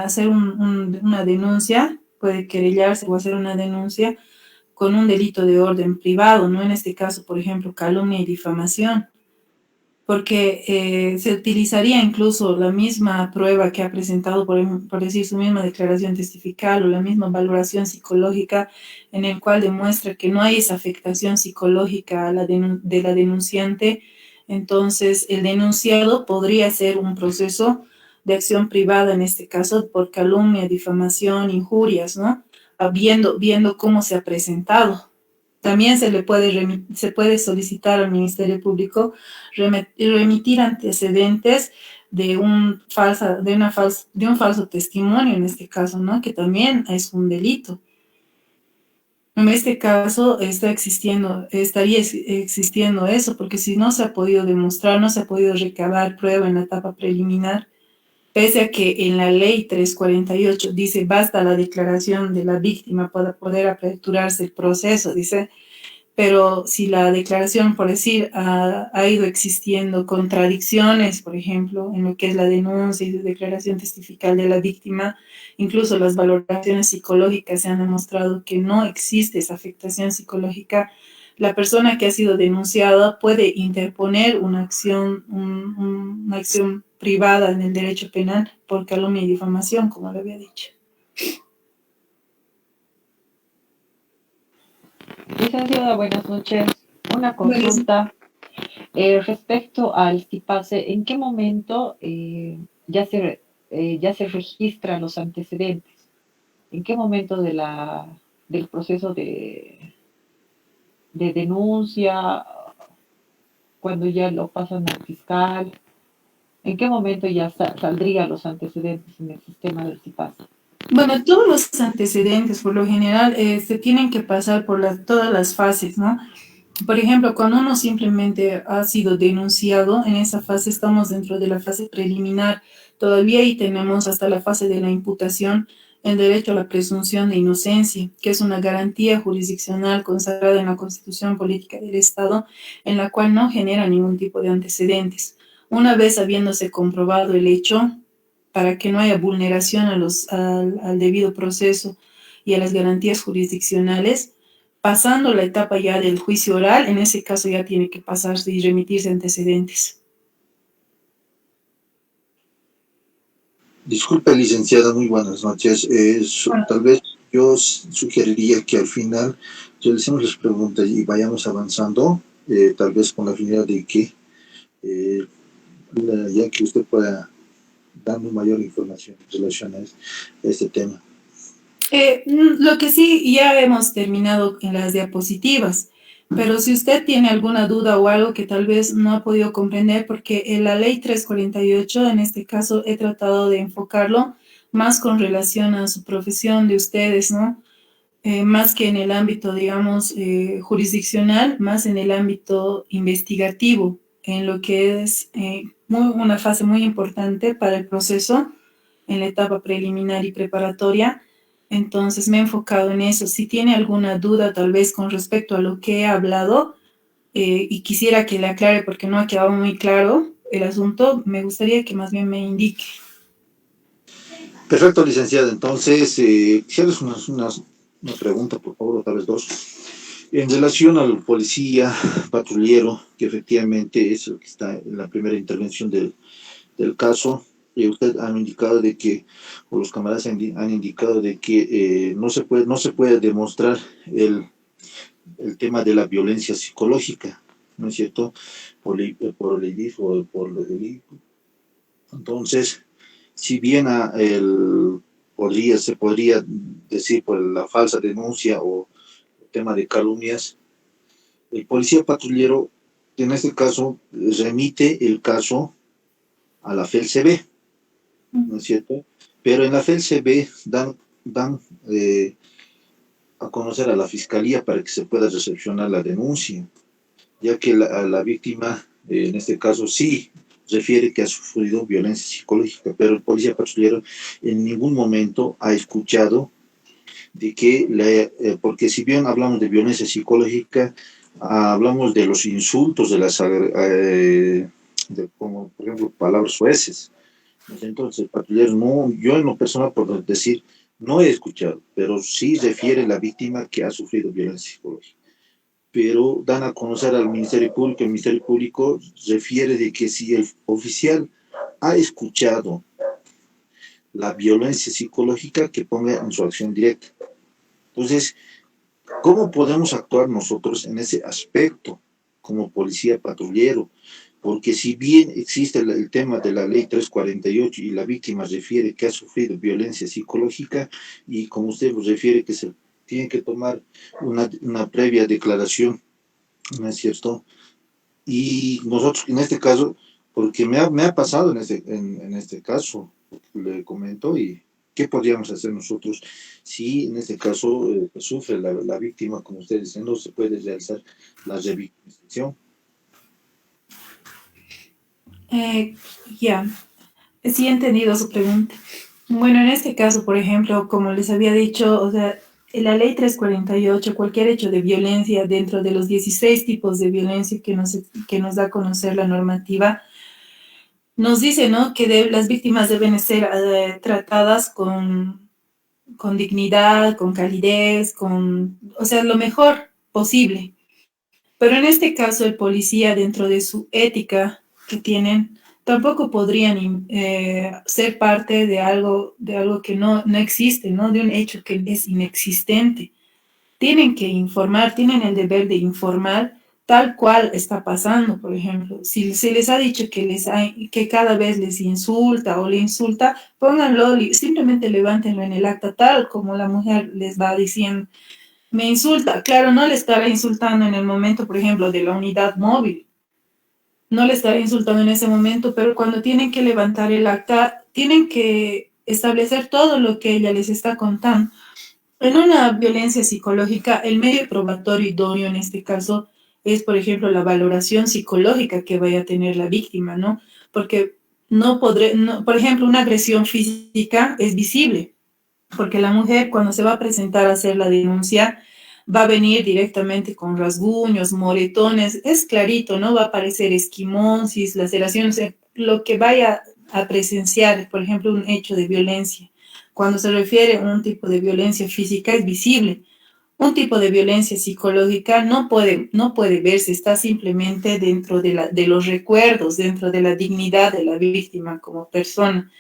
Speaker 2: hacer una denuncia, puede querellarse o hacer una denuncia con un delito de orden privado, ¿no? En este caso, por ejemplo, calumnia y difamación, porque se utilizaría incluso la misma prueba que ha presentado, por decir, su misma declaración testifical o la misma valoración psicológica en el cual demuestra que no hay esa afectación psicológica a de la denunciante. Entonces, el denunciado podría hacer un proceso de acción privada, en este caso, por calumnia, difamación, injurias, ¿no? Viendo cómo se ha presentado. También se puede solicitar al Ministerio Público remitir antecedentes de un falso testimonio, en este caso, ¿no? Que también es un delito. En este caso estaría existiendo eso, porque si no se ha podido demostrar, no se ha podido recabar prueba en la etapa preliminar, pese a que en la ley 348 dice basta la declaración de la víctima para poder aperturarse el proceso, dice, pero si la declaración, por decir, ha ido existiendo contradicciones, por ejemplo, en lo que es la denuncia y la declaración testifical de la víctima, incluso las valoraciones psicológicas se han demostrado que no existe esa afectación psicológica, la persona que ha sido denunciada puede interponer una acción privada en el derecho penal por calumnia y difamación, como lo había dicho.
Speaker 6: Licenciada, buenas noches. Una consulta respecto al CIPASE. ¿En qué momento ya se registran los antecedentes? ¿En qué momento del proceso de denuncia, cuando ya lo pasan al fiscal? ¿En qué momento ya saldrían los antecedentes en el sistema del CIPASE?
Speaker 2: Bueno, todos los antecedentes, por lo general, se tienen que pasar por todas las fases, ¿no? Por ejemplo, cuando uno simplemente ha sido denunciado, en esa fase estamos dentro de la fase preliminar todavía y tenemos hasta la fase de la imputación el derecho a la presunción de inocencia, que es una garantía jurisdiccional consagrada en la Constitución Política del Estado, en la cual no genera ningún tipo de antecedentes. Una vez habiéndose comprobado el hecho, para que no haya vulneración al debido proceso y a las garantías jurisdiccionales, pasando la etapa ya del juicio oral, en ese caso ya tiene que pasarse y remitirse antecedentes.
Speaker 3: Disculpe, licenciada, muy buenas noches. Tal vez yo sugeriría que al final realicemos las preguntas y vayamos avanzando, tal vez con la finalidad de que ya que usted pueda darnos mayor información en relación a este tema.
Speaker 2: Lo que sí, ya hemos terminado en las diapositivas, pero si usted tiene alguna duda o algo que tal vez no ha podido comprender, porque en la ley 348, en este caso, he tratado de enfocarlo más con relación a su profesión de ustedes, ¿no? Más que en el ámbito, digamos, jurisdiccional, más en el ámbito investigativo, en lo que es una fase muy importante para el proceso, en la etapa preliminar y preparatoria. Entonces me he enfocado en eso. Si tiene alguna duda tal vez con respecto a lo que he hablado y quisiera que le aclare porque no ha quedado muy claro el asunto, me gustaría que más bien me indique.
Speaker 3: Perfecto, licenciada. Entonces, quisiera una pregunta, por favor, o tal vez dos. En relación al policía patrullero, que efectivamente es el que está en la primera intervención del caso, usted han indicado de que, o los camaradas han indicado de que no se puede demostrar el tema de la violencia psicológica, ¿no es cierto? Por el IDIF o por el IDIF. Entonces, si bien se podría decir por la falsa denuncia o el tema de calumnias, el policía patrullero, en este caso, remite el caso a la FELCB, ¿no es cierto? Pero en la FELCB dan a conocer a la fiscalía para que se pueda recepcionar la denuncia, ya que la víctima, en este caso, sí refiere que ha sufrido violencia psicológica, pero el policía patrullero en ningún momento ha escuchado de que, porque si bien hablamos de violencia psicológica, hablamos de los insultos, como por ejemplo palabras sueces. Entonces, el patrullero, no, yo en lo personal, por decir, no he escuchado, pero sí refiere la víctima que ha sufrido violencia psicológica. Pero dan a conocer al Ministerio Público, el Ministerio Público refiere de que si el oficial ha escuchado la violencia psicológica, que ponga en su acción directa. Entonces, ¿cómo podemos actuar nosotros en ese aspecto como policía patrullero? Porque si bien existe el tema de la ley 348 y la víctima refiere que ha sufrido violencia psicológica y como usted refiere que se tiene que tomar una previa declaración, ¿no es cierto? Y nosotros en este caso, porque me ha pasado en este caso, le comento, y qué podríamos hacer nosotros si en este caso sufre la víctima, como ustedes dicen, no se puede realizar la revictimización.
Speaker 2: Eh, ya, sí he entendido su pregunta. Bueno, en este caso, por ejemplo, como les había dicho, o sea, en la ley 348, cualquier hecho de violencia dentro de los 16 tipos de violencia que nos da a conocer la normativa, nos dice, ¿no?, que las víctimas deben ser tratadas con dignidad, con calidez, o sea, lo mejor posible. Pero en este caso, el policía, dentro de su ética que tienen, tampoco podrían ser parte de algo que no existe, ¿no? De un hecho que es inexistente. Tienen que informar, tienen el deber de informar tal cual está pasando, por ejemplo. Si se les ha dicho que cada vez les insulta o le insulta, pónganlo, simplemente levántenlo en el acta tal como la mujer les va diciendo. Me insulta, claro, no le estará insultando en el momento, por ejemplo, de la unidad móvil. No le estará insultando en ese momento, pero cuando tienen que levantar el acta, tienen que establecer todo lo que ella les está contando. En una violencia psicológica, el medio probatorio idóneo en este caso es, por ejemplo, la valoración psicológica que vaya a tener la víctima, ¿no? Porque por ejemplo, una agresión física es visible, porque la mujer cuando se va a presentar a hacer la denuncia va a venir directamente con rasguños, moretones, es clarito, ¿no? Va a aparecer esquimosis, laceraciones, lo que vaya a presenciar, por ejemplo, un hecho de violencia. Cuando se refiere a un tipo de violencia física es visible. Un tipo de violencia psicológica no puede verse, está simplemente dentro de los recuerdos, dentro de la dignidad de la víctima como persona.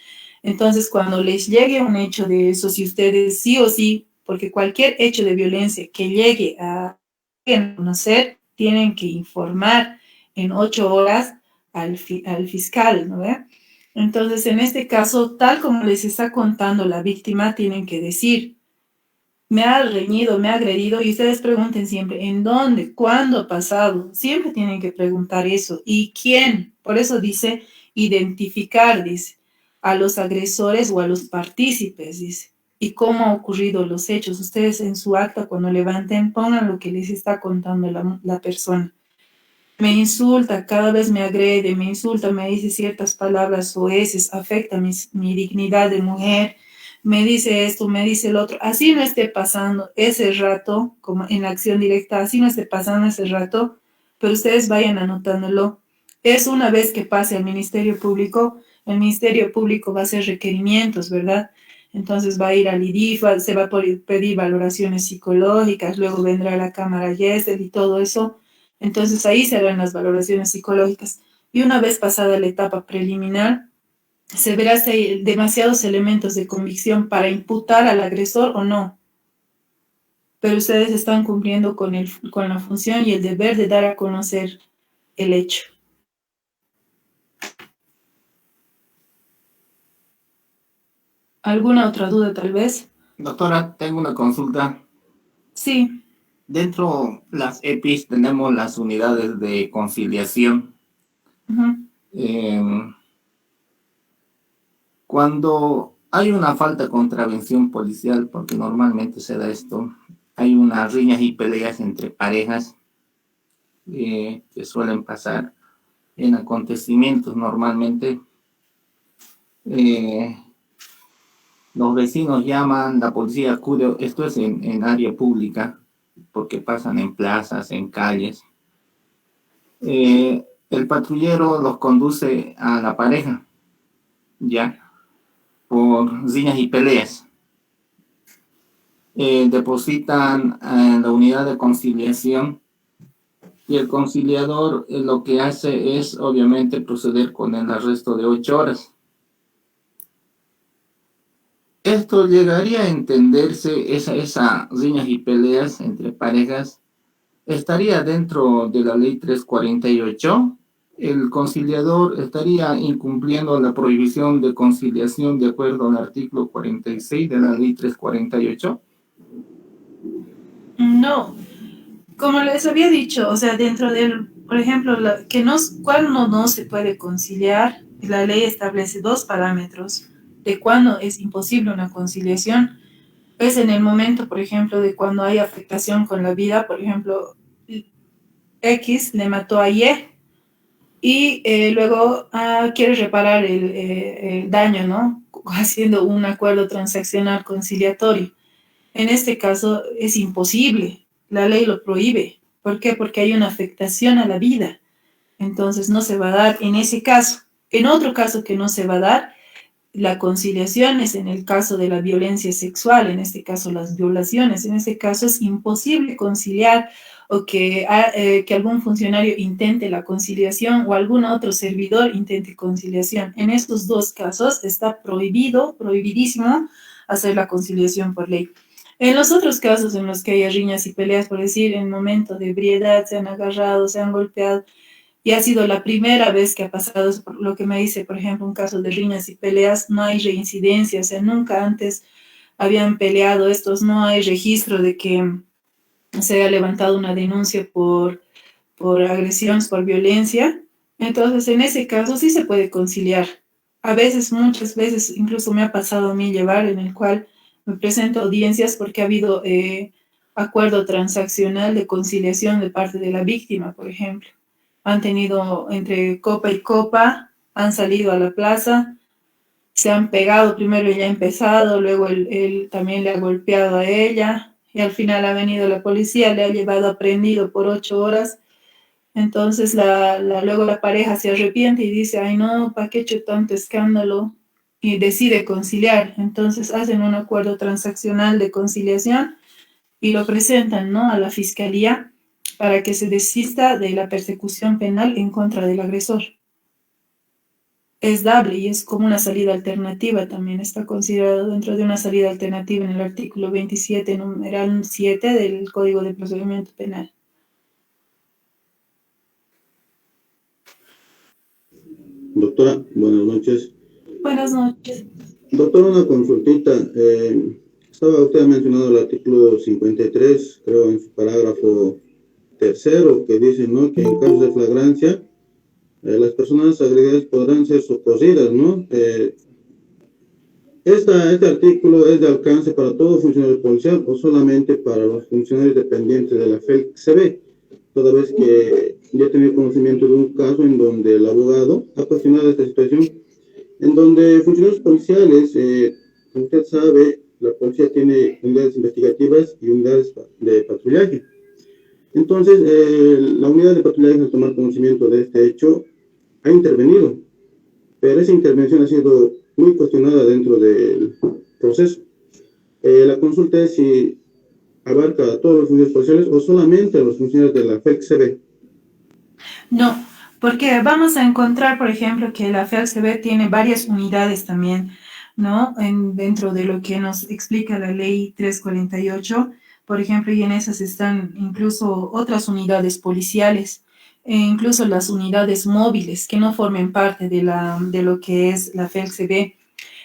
Speaker 2: Entonces, cuando les llegue un hecho de eso, si ustedes sí o sí, porque cualquier hecho de violencia que llegue a conocer, tienen que informar en 8 horas al fiscal, ¿no ve? Entonces, en este caso, tal como les está contando la víctima, tienen que decir, me ha reñido, me ha agredido, y ustedes pregunten siempre, ¿en dónde? ¿Cuándo ha pasado? Siempre tienen que preguntar eso. ¿Y quién? Por eso dice, identificar, dice, a los agresores o a los partícipes, dice. ¿Y cómo han ocurrido los hechos? Ustedes en su acta, cuando levanten, pongan lo que les está contando la persona. Me insulta, cada vez me agrede, me insulta, me dice ciertas palabras soeces, afecta mi dignidad de mujer, me dice esto, me dice el otro. Así no esté pasando ese rato, como en la acción directa, así no esté pasando ese rato, pero ustedes vayan anotándolo. Es una vez que pase al Ministerio Público, el Ministerio Público va a hacer requerimientos, ¿verdad? Entonces va a ir al IDIF, se va a pedir valoraciones psicológicas, luego vendrá la Cámara Gesell y todo eso. Entonces ahí se harán las valoraciones psicológicas. Y una vez pasada la etapa preliminar, se verá si hay demasiados elementos de convicción para imputar al agresor o no. Pero ustedes están cumpliendo con la función y el deber de dar a conocer el hecho. ¿Alguna otra duda tal vez?
Speaker 5: Doctora, tengo una consulta.
Speaker 2: Sí.
Speaker 5: Dentro de las EPIs tenemos las unidades de conciliación.
Speaker 2: Uh-huh.
Speaker 5: Cuando hay una falta de contravención policial, porque normalmente se da esto, hay unas riñas y peleas entre parejas que suelen pasar en acontecimientos normalmente. Los vecinos llaman, la policía acude, esto es en área pública, porque pasan en plazas, en calles. El patrullero los conduce a la pareja, ya, por riñas y peleas. Depositan en la unidad de conciliación y el conciliador lo que hace es obviamente proceder con el arresto de 8 horas. Esto llegaría a entenderse, esa riñas y peleas entre parejas, estaría dentro de la ley 348. El conciliador estaría incumpliendo la prohibición de conciliación de acuerdo al artículo 46 de la ley 348.
Speaker 2: No, como les había dicho, o sea, dentro del, por ejemplo, cuando no se puede conciliar, la ley establece 2 parámetros de cuándo es imposible una conciliación. Es en el momento, por ejemplo, de cuando hay afectación con la vida, por ejemplo, X le mató a Y y luego quiere reparar el daño, ¿no? Haciendo un acuerdo transaccional conciliatorio. En este caso es imposible, la ley lo prohíbe. ¿Por qué? Porque hay una afectación a la vida. Entonces no se va a dar en ese caso. En otro caso que no se va a dar, la conciliación es en el caso de la violencia sexual, en este caso las violaciones. En este caso es imposible conciliar o que algún funcionario intente la conciliación o algún otro servidor intente conciliación. En estos 2 casos está prohibido, prohibidísimo hacer la conciliación por ley. En los otros casos en los que haya riñas y peleas, por decir, en momento de ebriedad, se han agarrado, se han golpeado, y ha sido la primera vez que ha pasado, lo que me dice, por ejemplo, un caso de riñas y peleas, no hay reincidencia, o sea, nunca antes habían peleado estos, no hay registro de que se haya levantado una denuncia por agresiones, por violencia. Entonces, en ese caso sí se puede conciliar. A veces, muchas veces, incluso me ha pasado a mí llevar en el cual me presento audiencias porque ha habido acuerdo transaccional de conciliación de parte de la víctima, por ejemplo. Han tenido entre copa y copa, han salido a la plaza, se han pegado, primero ella ha empezado, luego él también le ha golpeado a ella, y al final ha venido la policía, le ha llevado aprendido por 8 horas. Entonces luego la pareja se arrepiente y dice, ay no, ¿para qué he hecho tanto escándalo? Y decide conciliar. Entonces hacen un acuerdo transaccional de conciliación y lo presentan, ¿no?, a la fiscalía para que se desista de la persecución penal en contra del agresor. Es dable y es como una salida alternativa también, está considerado dentro de una salida alternativa en el artículo 27, numeral 7 del Código de Procedimiento Penal.
Speaker 7: Doctora, buenas noches.
Speaker 2: Buenas noches.
Speaker 7: Doctora, una consultita. Estaba usted mencionando el artículo 53, creo, en su parágrafo tercero, que dice, ¿no?, que en caso de flagrancia, las personas agredidas podrán ser socorridas, ¿no? ¿Este artículo es de alcance para todo funcionario policial o solamente para los funcionarios dependientes de la FELCB? Toda vez que yo he tenido conocimiento de un caso en donde el abogado ha cuestionado esta situación, en donde funcionarios policiales, como usted sabe, la policía tiene unidades investigativas y unidades de patrullaje. Entonces, la unidad de patrullaje, al tomar conocimiento de este hecho, ha intervenido, pero esa intervención ha sido muy cuestionada dentro del proceso. La consulta es si abarca a todos los funcionarios policiales o solamente a los funcionarios de la FELCB.
Speaker 2: No, Porque vamos a encontrar, por ejemplo, que la FELCB tiene varias unidades también, ¿no? Dentro de lo que nos explica la ley 348, por ejemplo, y en esas están incluso otras unidades policiales, e incluso las unidades móviles que no formen parte de lo que es la FELCB.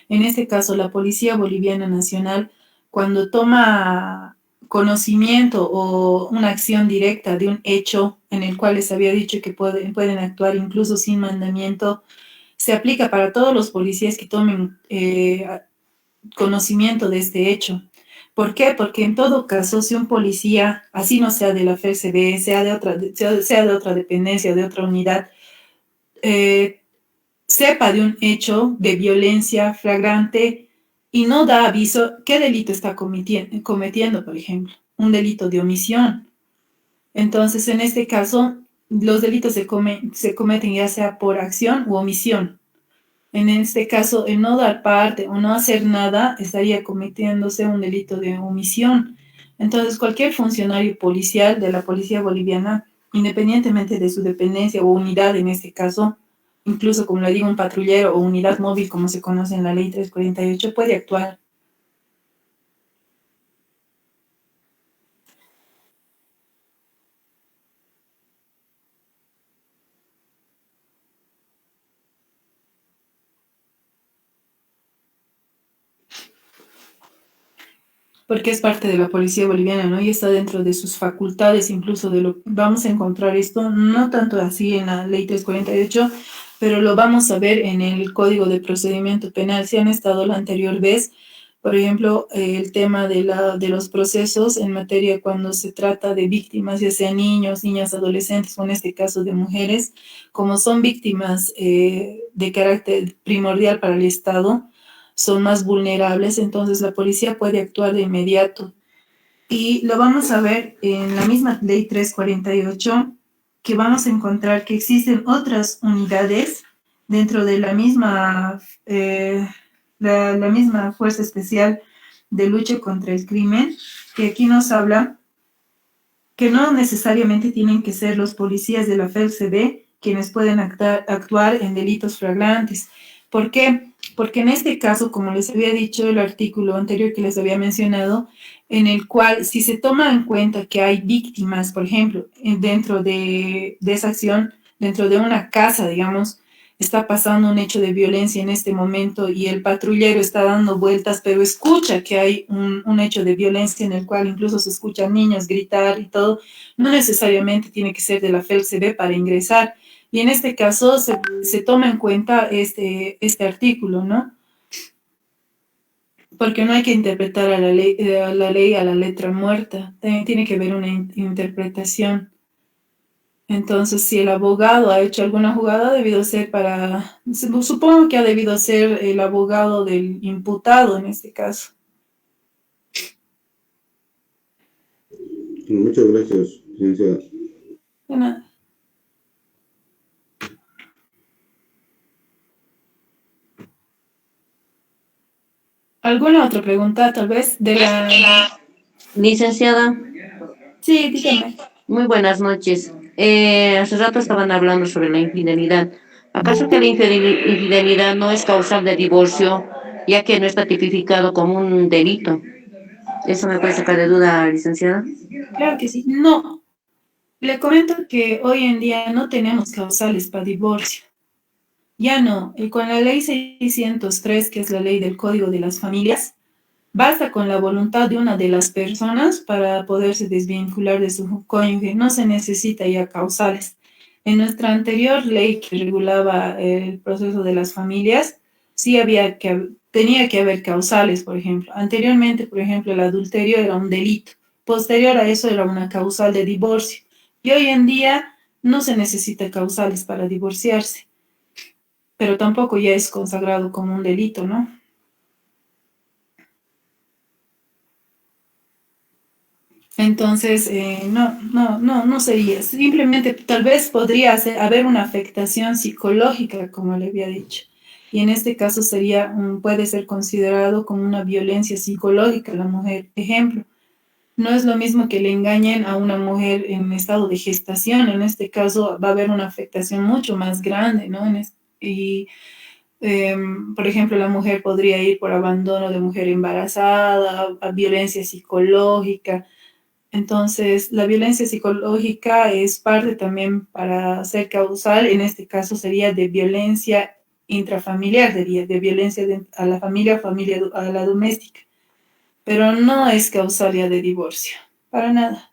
Speaker 2: En este caso, la Policía Boliviana Nacional, cuando toma conocimiento o una acción directa de un hecho en el cual les había dicho que pueden actuar incluso sin mandamiento, se aplica para todos los policías que tomen conocimiento de este hecho. ¿Por qué? Porque en todo caso, si un policía, así no sea de la FSB, sea de otra dependencia, de otra unidad, eh, sepa de un hecho de violencia flagrante y no da aviso, ¿qué delito está cometiendo, por ejemplo? Un delito de omisión. Entonces, en este caso, los delitos se cometen ya sea por acción u omisión. En este caso, el no dar parte o no hacer nada estaría cometiéndose un delito de omisión. Entonces, cualquier funcionario policial de la Policía Boliviana, independientemente de su dependencia o unidad en este caso, incluso como le digo, un patrullero o unidad móvil, como se conoce en la ley 348, puede actuar. Porque es parte de la policía boliviana, ¿no? Y está dentro de sus facultades, incluso de lo vamos a encontrar esto, no tanto así en la ley 348, pero lo vamos a ver en el Código de Procedimiento Penal. Si han estado la anterior vez, por ejemplo, el tema de los procesos en materia cuando se trata de víctimas, ya sean niños, niñas, adolescentes, o en este caso de mujeres, como son víctimas de carácter primordial para el Estado, son más vulnerables, entonces la policía puede actuar de inmediato. Y lo vamos a ver en la misma ley 348, que vamos a encontrar que existen otras unidades dentro de la misma Fuerza Especial de Lucha contra el Crimen, que aquí nos habla que no necesariamente tienen que ser los policías de la FELCB quienes pueden actuar en delitos flagrantes. ¿Por qué? Porque en este caso, como les había dicho el artículo anterior que les había mencionado, en el cual si se toma en cuenta que hay víctimas, por ejemplo, dentro de esa acción, dentro de una casa, digamos, está pasando un hecho de violencia en este momento y el patrullero está dando vueltas, pero escucha que hay un hecho de violencia en el cual incluso se escuchan niños gritar y todo, no necesariamente tiene que ser de la FELCB para ingresar. Y en este caso se toma en cuenta este artículo, ¿no? Porque no hay que interpretar a la ley a la letra muerta, también tiene que haber una interpretación. Entonces, si el abogado ha hecho alguna jugada, ha debido ser supongo que ha debido ser el abogado del imputado en este caso.
Speaker 7: Muchas gracias, licenciada.
Speaker 2: De nada. ¿Alguna otra pregunta, tal vez?
Speaker 8: Licenciada,
Speaker 2: Sí, dígame.
Speaker 8: muy buenas noches. Hace rato estaban hablando sobre la infidelidad. ¿Acaso que la infidelidad no es causal de divorcio, ya que no está tipificado como un delito? ¿Eso me puede sacar de duda, licenciada?
Speaker 2: Claro que sí. No, le comento que hoy en día no tenemos causales para divorcio. Ya no. Y con la ley 603, que es la ley del Código de las Familias, basta con la voluntad de una de las personas para poderse desvincular de su cónyuge. No se necesita ya causales. En nuestra anterior ley que regulaba el proceso de las familias, sí tenía que haber causales, por ejemplo. Anteriormente, por ejemplo, el adulterio era un delito. Posterior a eso era una causal de divorcio. Y hoy en día no se necesita causales para divorciarse, pero tampoco ya es consagrado como un delito, ¿no? Entonces, no sería. Simplemente, tal vez podría haber una afectación psicológica, como le había dicho. Y en este caso puede ser considerado como una violencia psicológica a la mujer. Ejemplo, No es lo mismo que le engañen a una mujer en estado de gestación. En este caso va a haber una afectación mucho más grande, ¿no? Y, por ejemplo, la mujer podría ir por abandono de mujer embarazada, a violencia psicológica. Entonces, la violencia psicológica es parte también para ser causal, en este caso sería de violencia intrafamiliar, de violencia a la familia, a la doméstica, pero no es causalia de divorcio, para nada.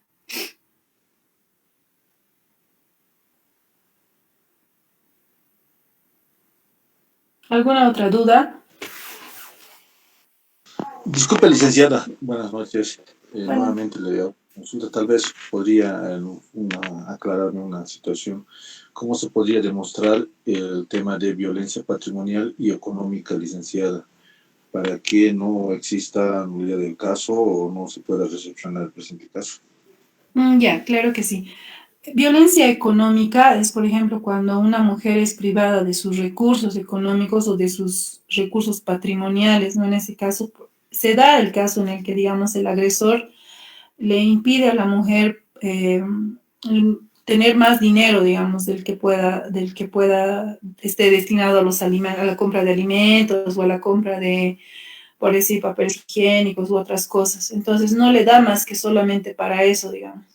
Speaker 2: ¿Alguna otra duda?
Speaker 3: Disculpe, licenciada. Buenas noches.
Speaker 2: Bueno,
Speaker 3: Nuevamente le doy consulta. Tal vez podría aclararme una situación. ¿Cómo se podría demostrar el tema de violencia patrimonial y económica, licenciada, para que no exista nulidad del caso o no se pueda recepcionar el presente caso?
Speaker 2: ya, claro que sí. Violencia económica es, por ejemplo, cuando una mujer es privada de sus recursos económicos o de sus recursos patrimoniales, ¿no? En ese caso, se da el caso en el que, digamos, el agresor le impide a la mujer tener más dinero, digamos, del que pueda esté destinado a a la compra de alimentos o a la compra de, por decir, papeles higiénicos u otras cosas. Entonces no le da más que solamente para eso, digamos.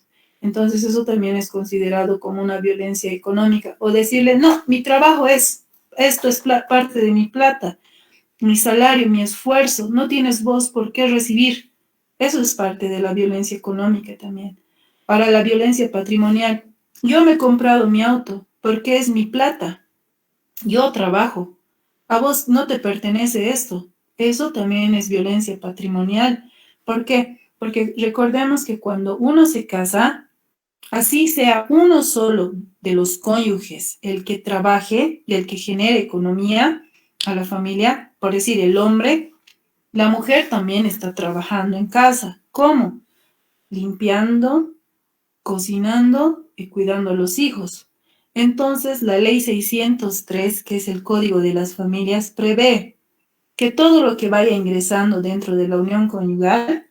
Speaker 2: Entonces eso también es considerado como una violencia económica. O decirle, no, mi trabajo esto es parte de mi plata, mi salario, mi esfuerzo, no tienes vos por qué recibir. Eso es parte de la violencia económica también. Para la violencia patrimonial, yo me he comprado mi auto porque es mi plata, yo trabajo, a vos no te pertenece esto. Eso también es violencia patrimonial. ¿Por qué? Porque recordemos que cuando uno se casa, así sea uno solo de los cónyuges el que trabaje y el que genere economía a la familia, por decir el hombre, la mujer también está trabajando en casa. ¿Cómo? Limpiando, cocinando y cuidando a los hijos. Entonces, la ley 603, que es el Código de las Familias, prevé que todo lo que vaya ingresando dentro de la unión conyugal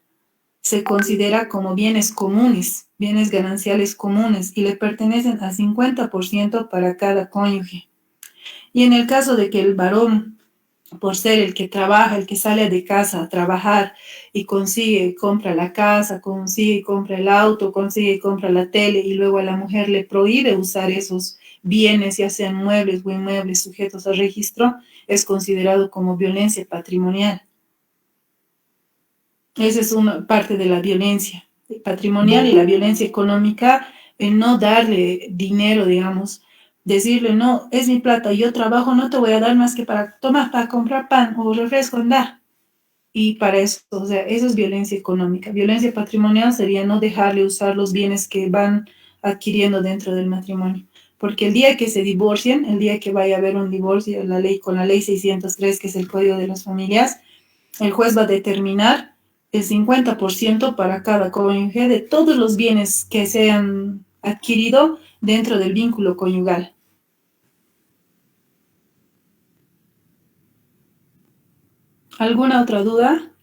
Speaker 2: se considera como bienes comunes, bienes gananciales comunes, y le pertenecen al 50% para cada cónyuge. Y en el caso de que el varón, por ser el que trabaja, el que sale de casa a trabajar y consigue, compra la casa, consigue, compra el auto, consigue, compra la tele, y luego a la mujer le prohíbe usar esos bienes, ya sean muebles o inmuebles sujetos a registro, es considerado como violencia patrimonial. Esa es una parte de la violencia patrimonial. Y la violencia económica, el no darle dinero, digamos, decirle, no, es mi plata, yo trabajo, no te voy a dar más que para comprar pan o refresco, anda. Y para eso, o sea, eso es violencia económica. Violencia patrimonial sería no dejarle usar los bienes que van adquiriendo dentro del matrimonio. Porque el día que se divorcien, el día que vaya a haber un divorcio, con la ley 603, que es el Código de las Familias, el juez va a determinar el 50% para cada cónyuge de todos los bienes que se han adquirido dentro del vínculo conyugal. ¿Alguna otra duda?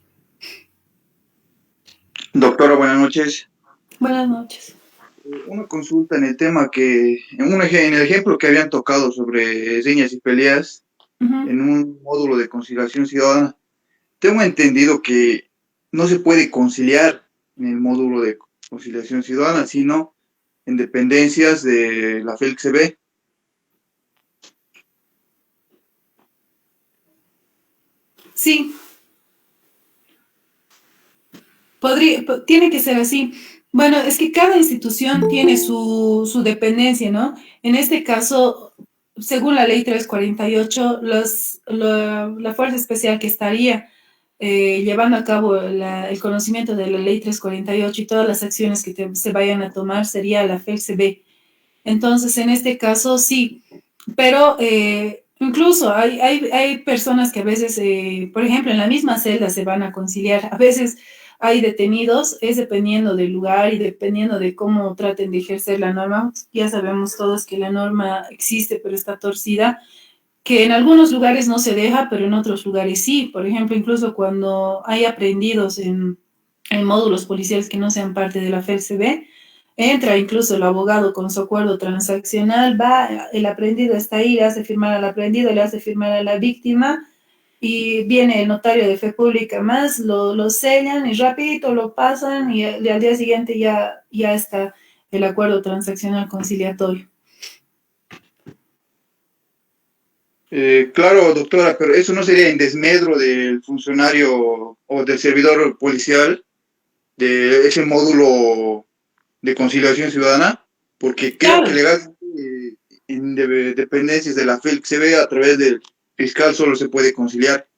Speaker 9: Doctora, buenas noches.
Speaker 2: Buenas noches.
Speaker 9: Una consulta en el tema en el ejemplo que habían tocado sobre riñas y peleas en un módulo de conciliación ciudadana. Tengo entendido que no se puede conciliar en el módulo de conciliación ciudadana, sino en dependencias de la FELCB.
Speaker 2: Sí, tiene que ser así. Bueno, es que cada institución tiene su dependencia, ¿no? En este caso, según la ley 348, la fuerza especial que estaría llevando a cabo el conocimiento de la ley 348 y todas las acciones que se vayan a tomar sería la FELCB. Entonces, en este caso, sí, pero incluso hay personas que a veces, por ejemplo, en la misma celda se van a conciliar. A veces hay detenidos, es dependiendo del lugar y dependiendo de cómo traten de ejercer la norma. Ya sabemos todos que la norma existe, pero está torcida, que en algunos lugares no se deja, pero en otros lugares sí. Por ejemplo, incluso cuando hay aprehendidos en módulos policiales que no sean parte de la FELCB, entra incluso el abogado con su acuerdo transaccional, va, el aprendido está ahí, le hace firmar al aprendido, le hace firmar a la víctima, y viene el notario de fe pública más, lo sellan y rapidito lo pasan y al día siguiente ya está el acuerdo transaccional conciliatorio.
Speaker 9: Claro, doctora, pero eso no sería en desmedro del funcionario o del servidor policial de ese módulo de conciliación ciudadana, porque creo que legalmente en dependencias de la FELC se ve a través del fiscal solo se puede conciliar.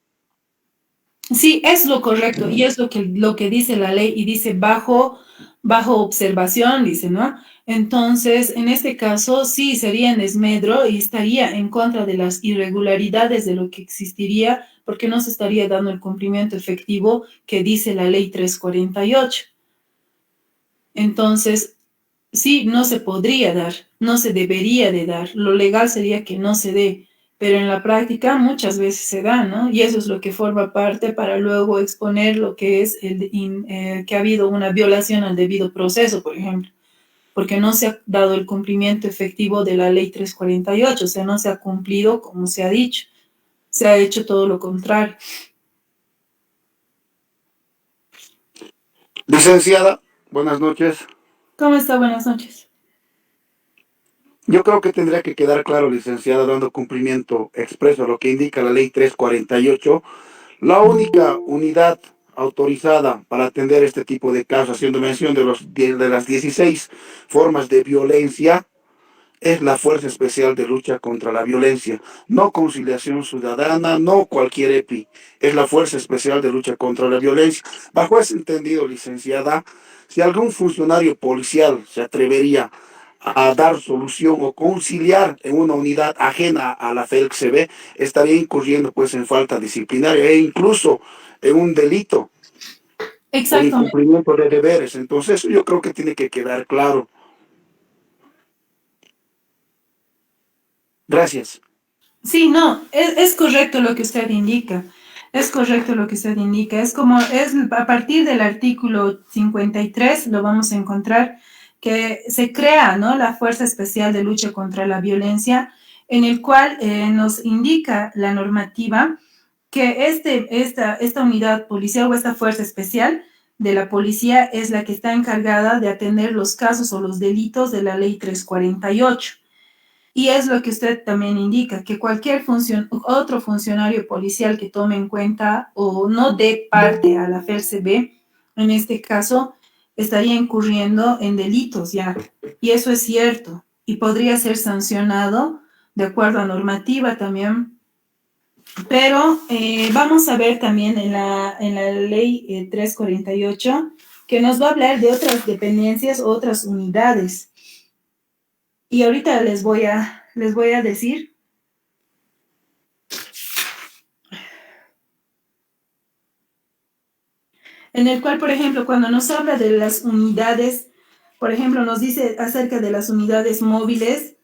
Speaker 2: Sí, es lo correcto y es lo que dice la ley y dice bajo observación, dice, ¿no? Entonces, en este caso, sí sería en desmedro y estaría en contra de las irregularidades de lo que existiría porque no se estaría dando el cumplimiento efectivo que dice la ley 348. Entonces, sí, no se podría dar, no se debería de dar. Lo legal sería que no se dé, pero en la práctica muchas veces se da, ¿no? Y eso es lo que forma parte para luego exponer lo que es que ha habido una violación al debido proceso, por ejemplo, porque no se ha dado el cumplimiento efectivo de la ley 348, o sea, no se ha cumplido como se ha dicho, se ha hecho todo lo contrario.
Speaker 10: Licenciada, buenas noches.
Speaker 2: ¿Cómo está? Buenas noches.
Speaker 10: Yo creo que tendría que quedar claro, licenciada, dando cumplimiento expreso a lo que indica la ley 348, la única unidad autorizada para atender este tipo de casos, haciendo mención de las 16 formas de violencia, es la Fuerza Especial de Lucha contra la Violencia, no Conciliación Ciudadana, no cualquier EPI, es la Fuerza Especial de Lucha contra la Violencia. Bajo ese entendido, licenciada, si algún funcionario policial se atrevería a dar solución o conciliar en una unidad ajena a la FELCB, estaría incurriendo pues en falta disciplinaria e incluso en un delito por incumplimiento de deberes. Entonces yo creo que tiene que quedar claro. Gracias.
Speaker 2: Sí, no, es correcto lo que usted indica. Es correcto lo que usted indica. Es como, es a partir del artículo 53, lo vamos a encontrar, que se crea, ¿no?, la Fuerza Especial de Lucha contra la Violencia, en el cual nos indica la normativa que esta unidad policial o esta Fuerza Especial de la policía es la que está encargada de atender los casos o los delitos de la ley 348. Y es lo que usted también indica, que cualquier otro funcionario policial que tome en cuenta o no dé parte a la FELCB, en este caso, estaría incurriendo en delitos ya. Y eso es cierto. Y podría ser sancionado de acuerdo a normativa también. Pero vamos a ver también en la ley 348 que nos va a hablar de otras dependencias, otras unidades. Y ahorita les voy a decir. En el cual, por ejemplo, cuando nos habla de las unidades, por ejemplo, nos dice acerca de las unidades móviles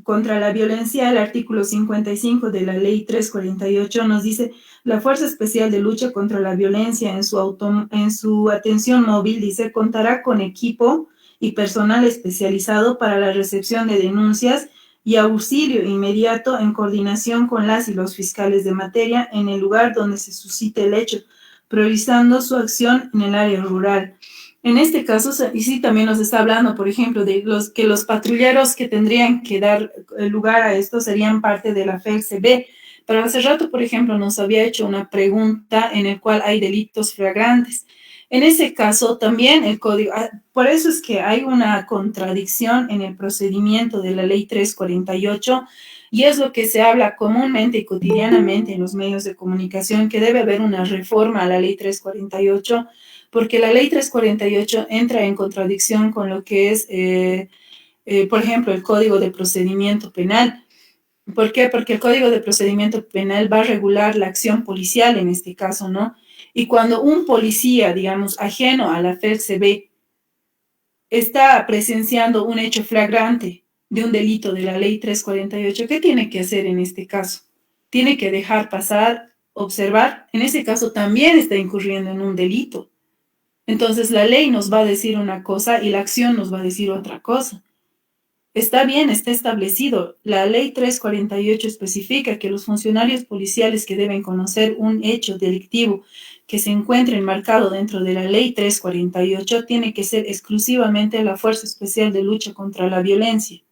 Speaker 2: contra la violencia, el artículo 55 de la ley 348 nos dice, la Fuerza Especial de Lucha contra la Violencia en su atención móvil, dice, contará con equipo y personal especializado para la recepción de denuncias y auxilio inmediato en coordinación con las y los fiscales de materia en el lugar donde se suscite el hecho, priorizando su acción en el área rural. En este caso, y sí también nos está hablando, por ejemplo, de los patrulleros que tendrían que dar lugar a esto serían parte de la FELCB. Pero hace rato, por ejemplo, nos había hecho una pregunta en el cual hay delitos flagrantes. En ese caso, también el código, por eso es que hay una contradicción en el procedimiento de la ley 348 y es lo que se habla comúnmente y cotidianamente en los medios de comunicación, que debe haber una reforma a la ley 348, porque la ley 348 entra en contradicción con lo que es, por ejemplo, el Código de Procedimiento Penal. ¿Por qué? Porque el Código de Procedimiento Penal va a regular la acción policial en este caso, ¿no? Y cuando un policía, digamos, ajeno a la FELCB está presenciando un hecho flagrante de un delito de la ley 348, ¿qué tiene que hacer en este caso? Tiene que dejar pasar, observar. En ese caso también está incurriendo en un delito. Entonces la ley nos va a decir una cosa y la acción nos va a decir otra cosa. Está bien, está establecido. La ley 348 especifica que los funcionarios policiales que deben conocer un hecho delictivo que se encuentre enmarcado dentro de la ley 348 tiene que ser exclusivamente la Fuerza Especial de Lucha contra la Violencia.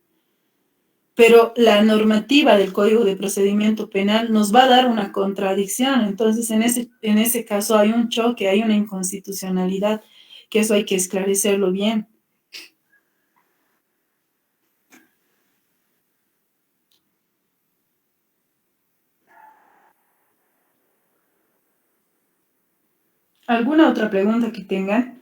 Speaker 2: Pero la normativa del Código de Procedimiento Penal nos va a dar una contradicción. Entonces, en ese caso hay un choque, hay una inconstitucionalidad, que eso hay que esclarecerlo bien. ¿Alguna otra pregunta que tengan?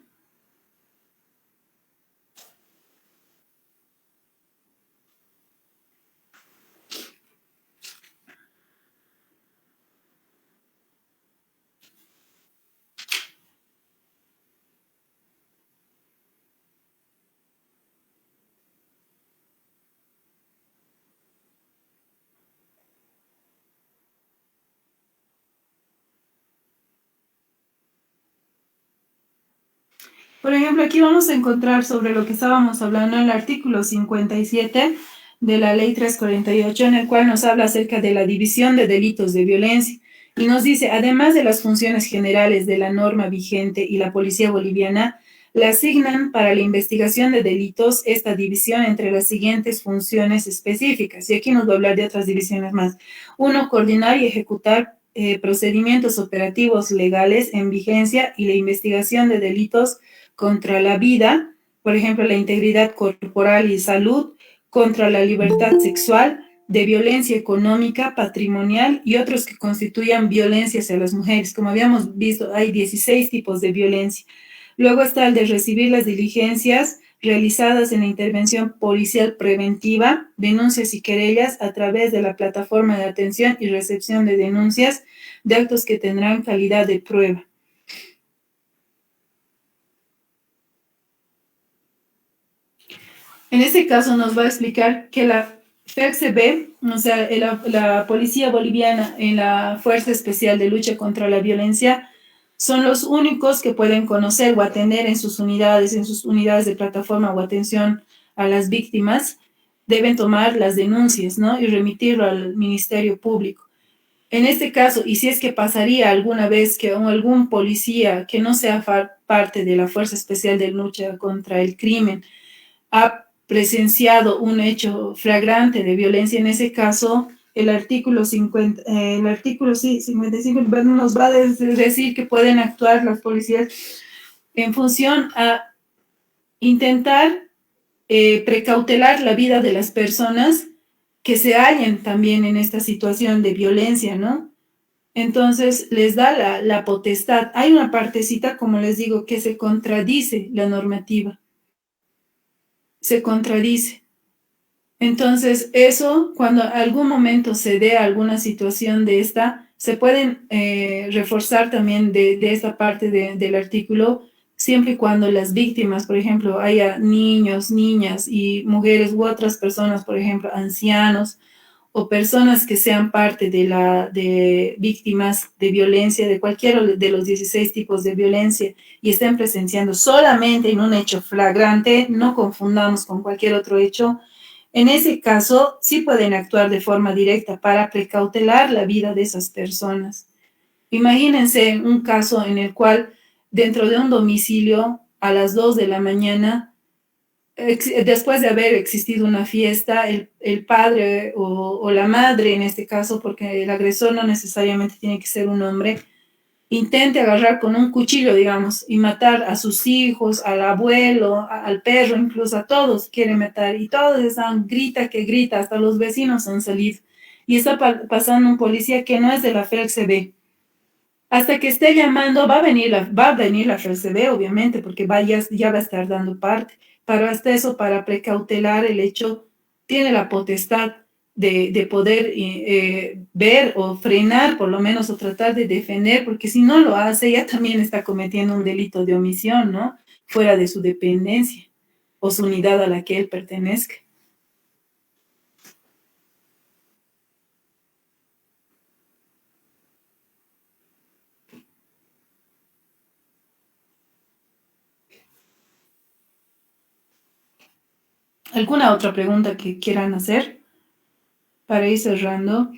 Speaker 2: Por ejemplo, aquí vamos a encontrar sobre lo que estábamos hablando en el artículo 57 de la ley 348, en el cual nos habla acerca de la división de delitos de violencia. Y nos dice, además de las funciones generales de la norma vigente y la policía boliviana, le asignan para la investigación de delitos esta división entre las siguientes funciones específicas. Y aquí nos va a hablar de otras divisiones más. Uno, coordinar y ejecutar procedimientos operativos legales en vigencia y la investigación de delitos contra la vida, por ejemplo, la integridad corporal y salud, contra la libertad sexual, de violencia económica, patrimonial y otros que constituyan violencia hacia las mujeres. Como habíamos visto, hay 16 tipos de violencia. Luego está el de recibir las diligencias realizadas en la intervención policial preventiva, denuncias y querellas a través de la plataforma de atención y recepción de denuncias de actos que tendrán calidad de prueba. En este caso nos va a explicar que la FERCB, o sea, la Policía Boliviana en la Fuerza Especial de Lucha contra la Violencia, son los únicos que pueden conocer o atender en sus unidades de plataforma o atención a las víctimas, deben tomar las denuncias, ¿no? Y remitirlo al Ministerio Público. En este caso, y si es que pasaría alguna vez que algún policía que no sea parte de la Fuerza Especial de Lucha contra el Crimen ha presenciado un hecho flagrante de violencia, en ese caso, el artículo 55 nos va a decir que pueden actuar las policías en función a intentar precautelar la vida de las personas que se hallen también en esta situación de violencia, ¿no? Entonces, les da la potestad. Hay una partecita, como les digo, que se contradice la normativa. Se contradice. Entonces, eso, cuando algún momento se dé alguna situación de esta, se pueden reforzar también de esta parte del artículo, siempre y cuando las víctimas, por ejemplo, haya niños, niñas y mujeres u otras personas, por ejemplo, ancianos o personas que sean parte de víctimas de violencia, de cualquiera de los 16 tipos de violencia y estén presenciando solamente en un hecho flagrante, no confundamos con cualquier otro hecho. En ese caso, sí pueden actuar de forma directa para precautelar la vida de esas personas. Imagínense un caso en el cual dentro de un domicilio a las 2 de la mañana, después de haber existido una fiesta, el padre o la madre en este caso, porque el agresor no necesariamente tiene que ser un hombre, intente agarrar con un cuchillo, digamos, y matar a sus hijos, al abuelo, al perro, incluso a todos quiere matar. Y todos están, grita que grita, hasta los vecinos han salido. Y está pasando un policía que no es de la FELCB. Hasta que esté llamando, va a venir la FELCB, obviamente, porque ya va a estar dando parte. Pero hasta eso, para precautelar el hecho, tiene la potestad de poder ver o frenar, por lo menos, o tratar de defender, porque si no lo hace, ya también está cometiendo un delito de omisión, ¿no? Fuera de su dependencia o su unidad a la que él pertenezca. ¿Alguna otra pregunta que quieran hacer para ir cerrando?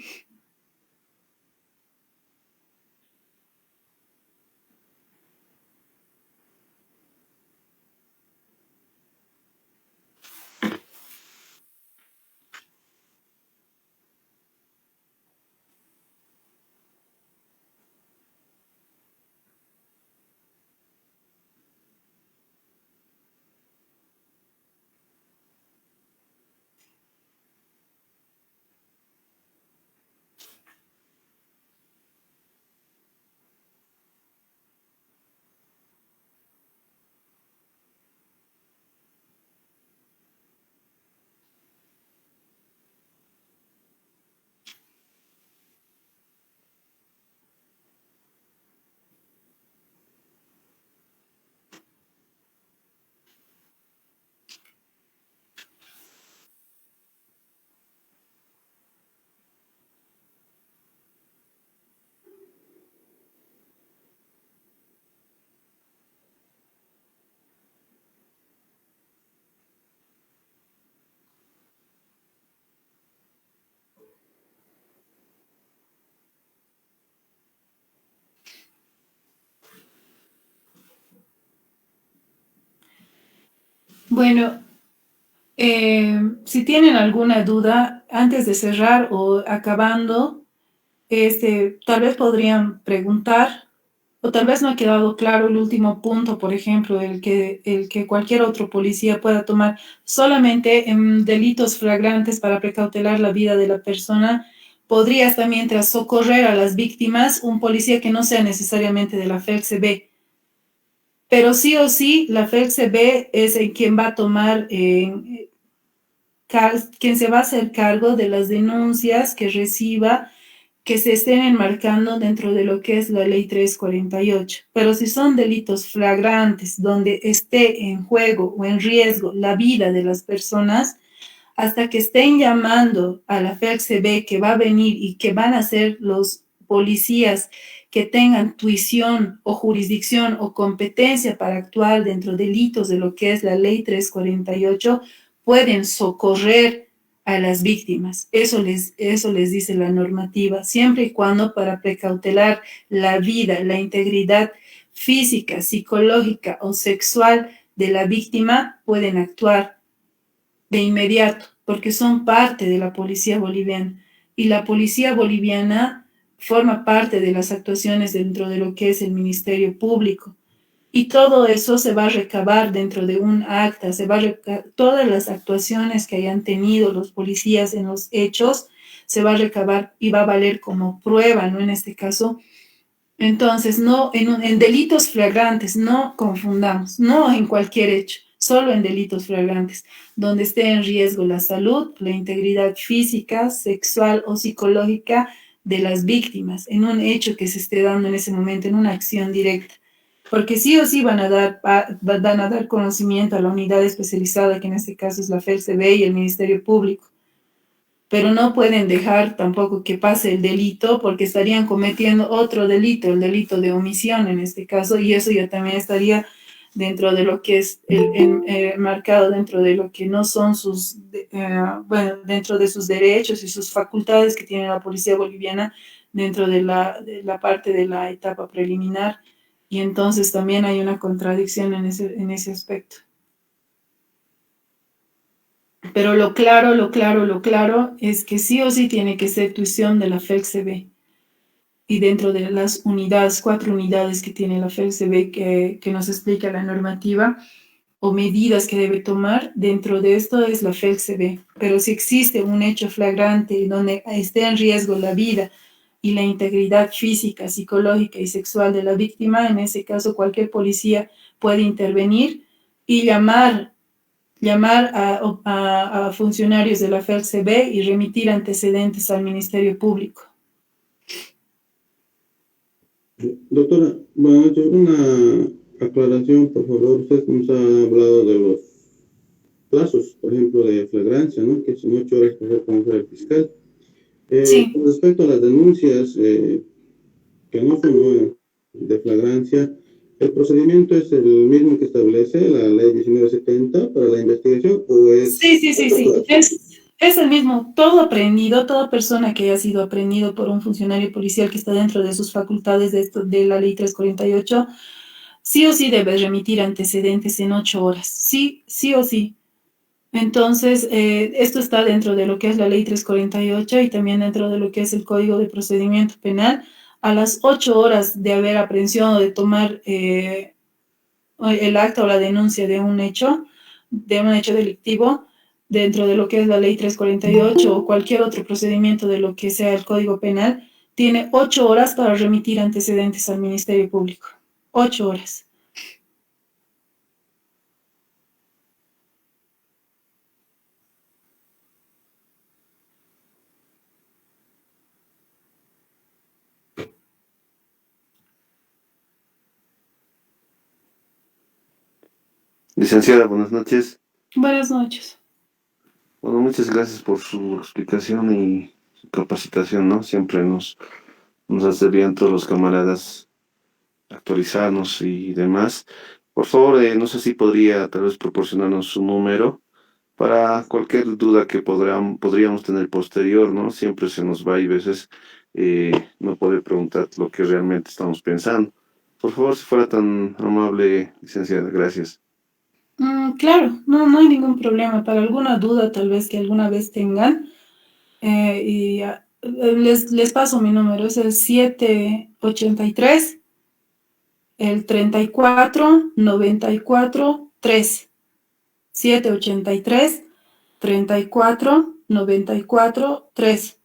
Speaker 2: Bueno, si tienen alguna duda, antes de cerrar o acabando, tal vez podrían preguntar, o tal vez no ha quedado claro el último punto, por ejemplo, el que cualquier otro policía pueda tomar solamente en delitos flagrantes para precautelar la vida de la persona. Podría hasta mientras socorrer a las víctimas, un policía que no sea necesariamente de la FELCB. Pero sí o sí, la FELCB es en quien va a tomar quien se va a hacer cargo de las denuncias que reciba que se estén enmarcando dentro de lo que es la ley 348. Pero si son delitos flagrantes donde esté en juego o en riesgo la vida de las personas, hasta que estén llamando a la FELCB que va a venir y que van a ser los policías que tengan tuición o jurisdicción o competencia para actuar dentro de delitos de lo que es la ley 348, pueden socorrer a las víctimas. Eso les dice la normativa, siempre y cuando para precautelar la vida, la integridad física, psicológica o sexual de la víctima, pueden actuar de inmediato, porque son parte de la policía boliviana. Y la policía boliviana forma parte de las actuaciones dentro de lo que es el Ministerio Público. Y todo eso se va a recabar dentro de un acta, todas las actuaciones que hayan tenido los policías en los hechos, se va a recabar y va a valer como prueba, ¿no? En este caso. Entonces, no en delitos flagrantes, no confundamos, no en cualquier hecho, solo en delitos flagrantes, donde esté en riesgo la salud, la integridad física, sexual o psicológica de las víctimas, en un hecho que se esté dando en ese momento, en una acción directa. Porque sí o sí van a dar conocimiento a la unidad especializada, que en este caso es la FELCB y el Ministerio Público. Pero no pueden dejar tampoco que pase el delito porque estarían cometiendo otro delito, el delito de omisión en este caso, y eso ya también estaría dentro de lo que es marcado dentro de lo que no son dentro de sus derechos y sus facultades que tiene la policía boliviana dentro de la parte de la etapa preliminar, y entonces también hay una contradicción en ese aspecto. Pero lo claro es que sí o sí tiene que ser tuición de la FELCB. Y dentro de las unidades, 4 unidades que tiene la FELCB que nos explica la normativa o medidas que debe tomar, dentro de esto es la FELCB. Pero si existe un hecho flagrante donde esté en riesgo la vida y la integridad física, psicológica y sexual de la víctima, en ese caso cualquier policía puede intervenir y llamar a funcionarios de la FELCB y remitir antecedentes al Ministerio Público.
Speaker 7: Doctora, bueno, yo una aclaración, por favor. Usted nos ha hablado de los plazos, por ejemplo, de flagrancia, ¿no? Que son 8 horas para conocer al fiscal.
Speaker 2: Sí.
Speaker 7: Con respecto a las denuncias que no son de flagrancia, ¿El procedimiento es el mismo que establece la ley 1970 para la investigación o es...?
Speaker 2: Sí. Es el mismo. Todo aprendido, toda persona que haya sido aprendido por un funcionario policial que está dentro de sus facultades de la ley 348, sí o sí debe remitir antecedentes en 8 horas. Sí o sí. Entonces, esto está dentro de lo que es la ley 348 y también dentro de lo que es el Código de Procedimiento Penal. A las 8 horas de haber aprehensión o de tomar el acta o la denuncia de un hecho delictivo, dentro de lo que es la ley 348 o cualquier otro procedimiento de lo que sea el Código Penal, tiene 8 horas para remitir antecedentes al Ministerio Público. 8 horas.
Speaker 11: Licenciada, buenas noches.
Speaker 2: Buenas noches.
Speaker 11: Bueno, muchas gracias por su explicación y su capacitación, ¿no? Siempre nos hace bien todos los camaradas actualizarnos y demás. Por favor, no sé si podría tal vez proporcionarnos su número para cualquier duda que podríamos tener posterior, ¿no? Siempre se nos va y a veces no puede preguntar lo que realmente estamos pensando. Por favor, si fuera tan amable, licenciada, gracias.
Speaker 2: Claro, no hay ningún problema. Para alguna duda tal vez que alguna vez tengan, les paso mi número, es el 783, el 34 94 3. 783 34 94 3.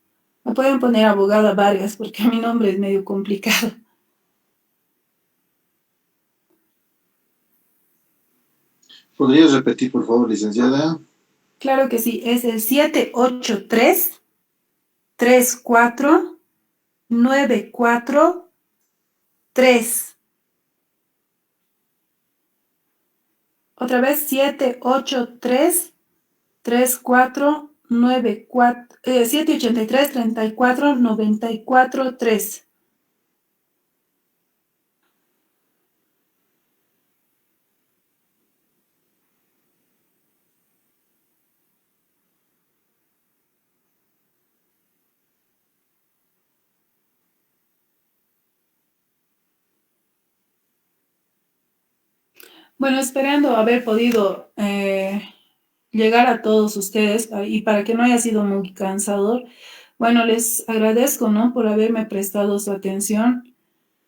Speaker 2: Me pueden poner abogada Vargas porque mi nombre es medio complicado.
Speaker 3: ¿Podrías repetir, por favor, licenciada?
Speaker 2: Claro que sí, es el 783 34 94 3. Otra vez, 783 34 94 783 34 94 3. Bueno, esperando haber podido llegar a todos ustedes y para que no haya sido muy cansador, bueno, les agradezco, ¿no? Por haberme prestado su atención.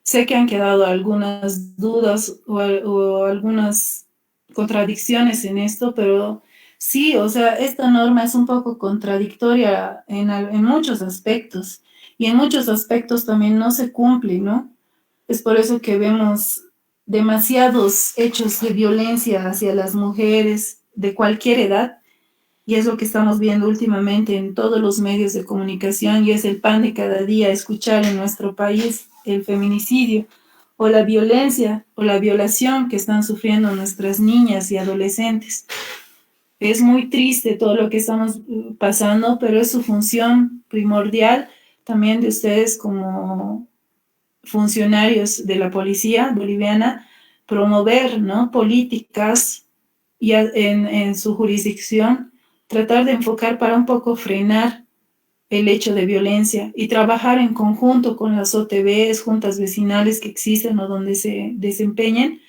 Speaker 2: Sé que han quedado algunas dudas o algunas contradicciones en esto, pero sí, o sea, esta norma es un poco contradictoria en muchos aspectos y en muchos aspectos también no se cumple, ¿no? Es por eso que vemos demasiados hechos de violencia hacia las mujeres de cualquier edad, y es lo que estamos viendo últimamente en todos los medios de comunicación, y es el pan de cada día escuchar en nuestro país el feminicidio o la violencia o la violación que están sufriendo nuestras niñas y adolescentes. Es muy triste todo lo que estamos pasando, pero es su función primordial también de ustedes como funcionarios de la policía boliviana promover, ¿no?, políticas en su jurisdicción, tratar de enfocar para un poco frenar el hecho de violencia y trabajar en conjunto con las OTBs, juntas vecinales que existen o donde se desempeñen,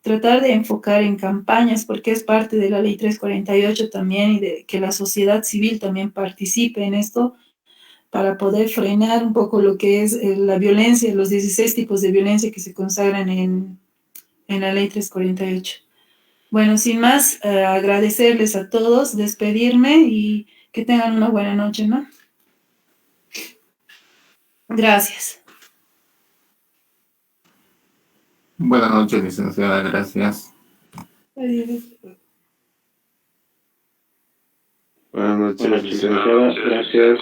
Speaker 2: tratar de enfocar en campañas, porque es parte de la ley 348 también, y de que la sociedad civil también participe en esto, para poder frenar un poco lo que es la violencia, los 16 tipos de violencia que se consagran en la ley 348. Bueno, sin más, agradecerles a todos, despedirme y que tengan una buena noche, ¿no? Gracias.
Speaker 5: Buenas noches, licenciada, gracias.
Speaker 2: Adiós.
Speaker 11: Buenas noches, licenciada, gracias.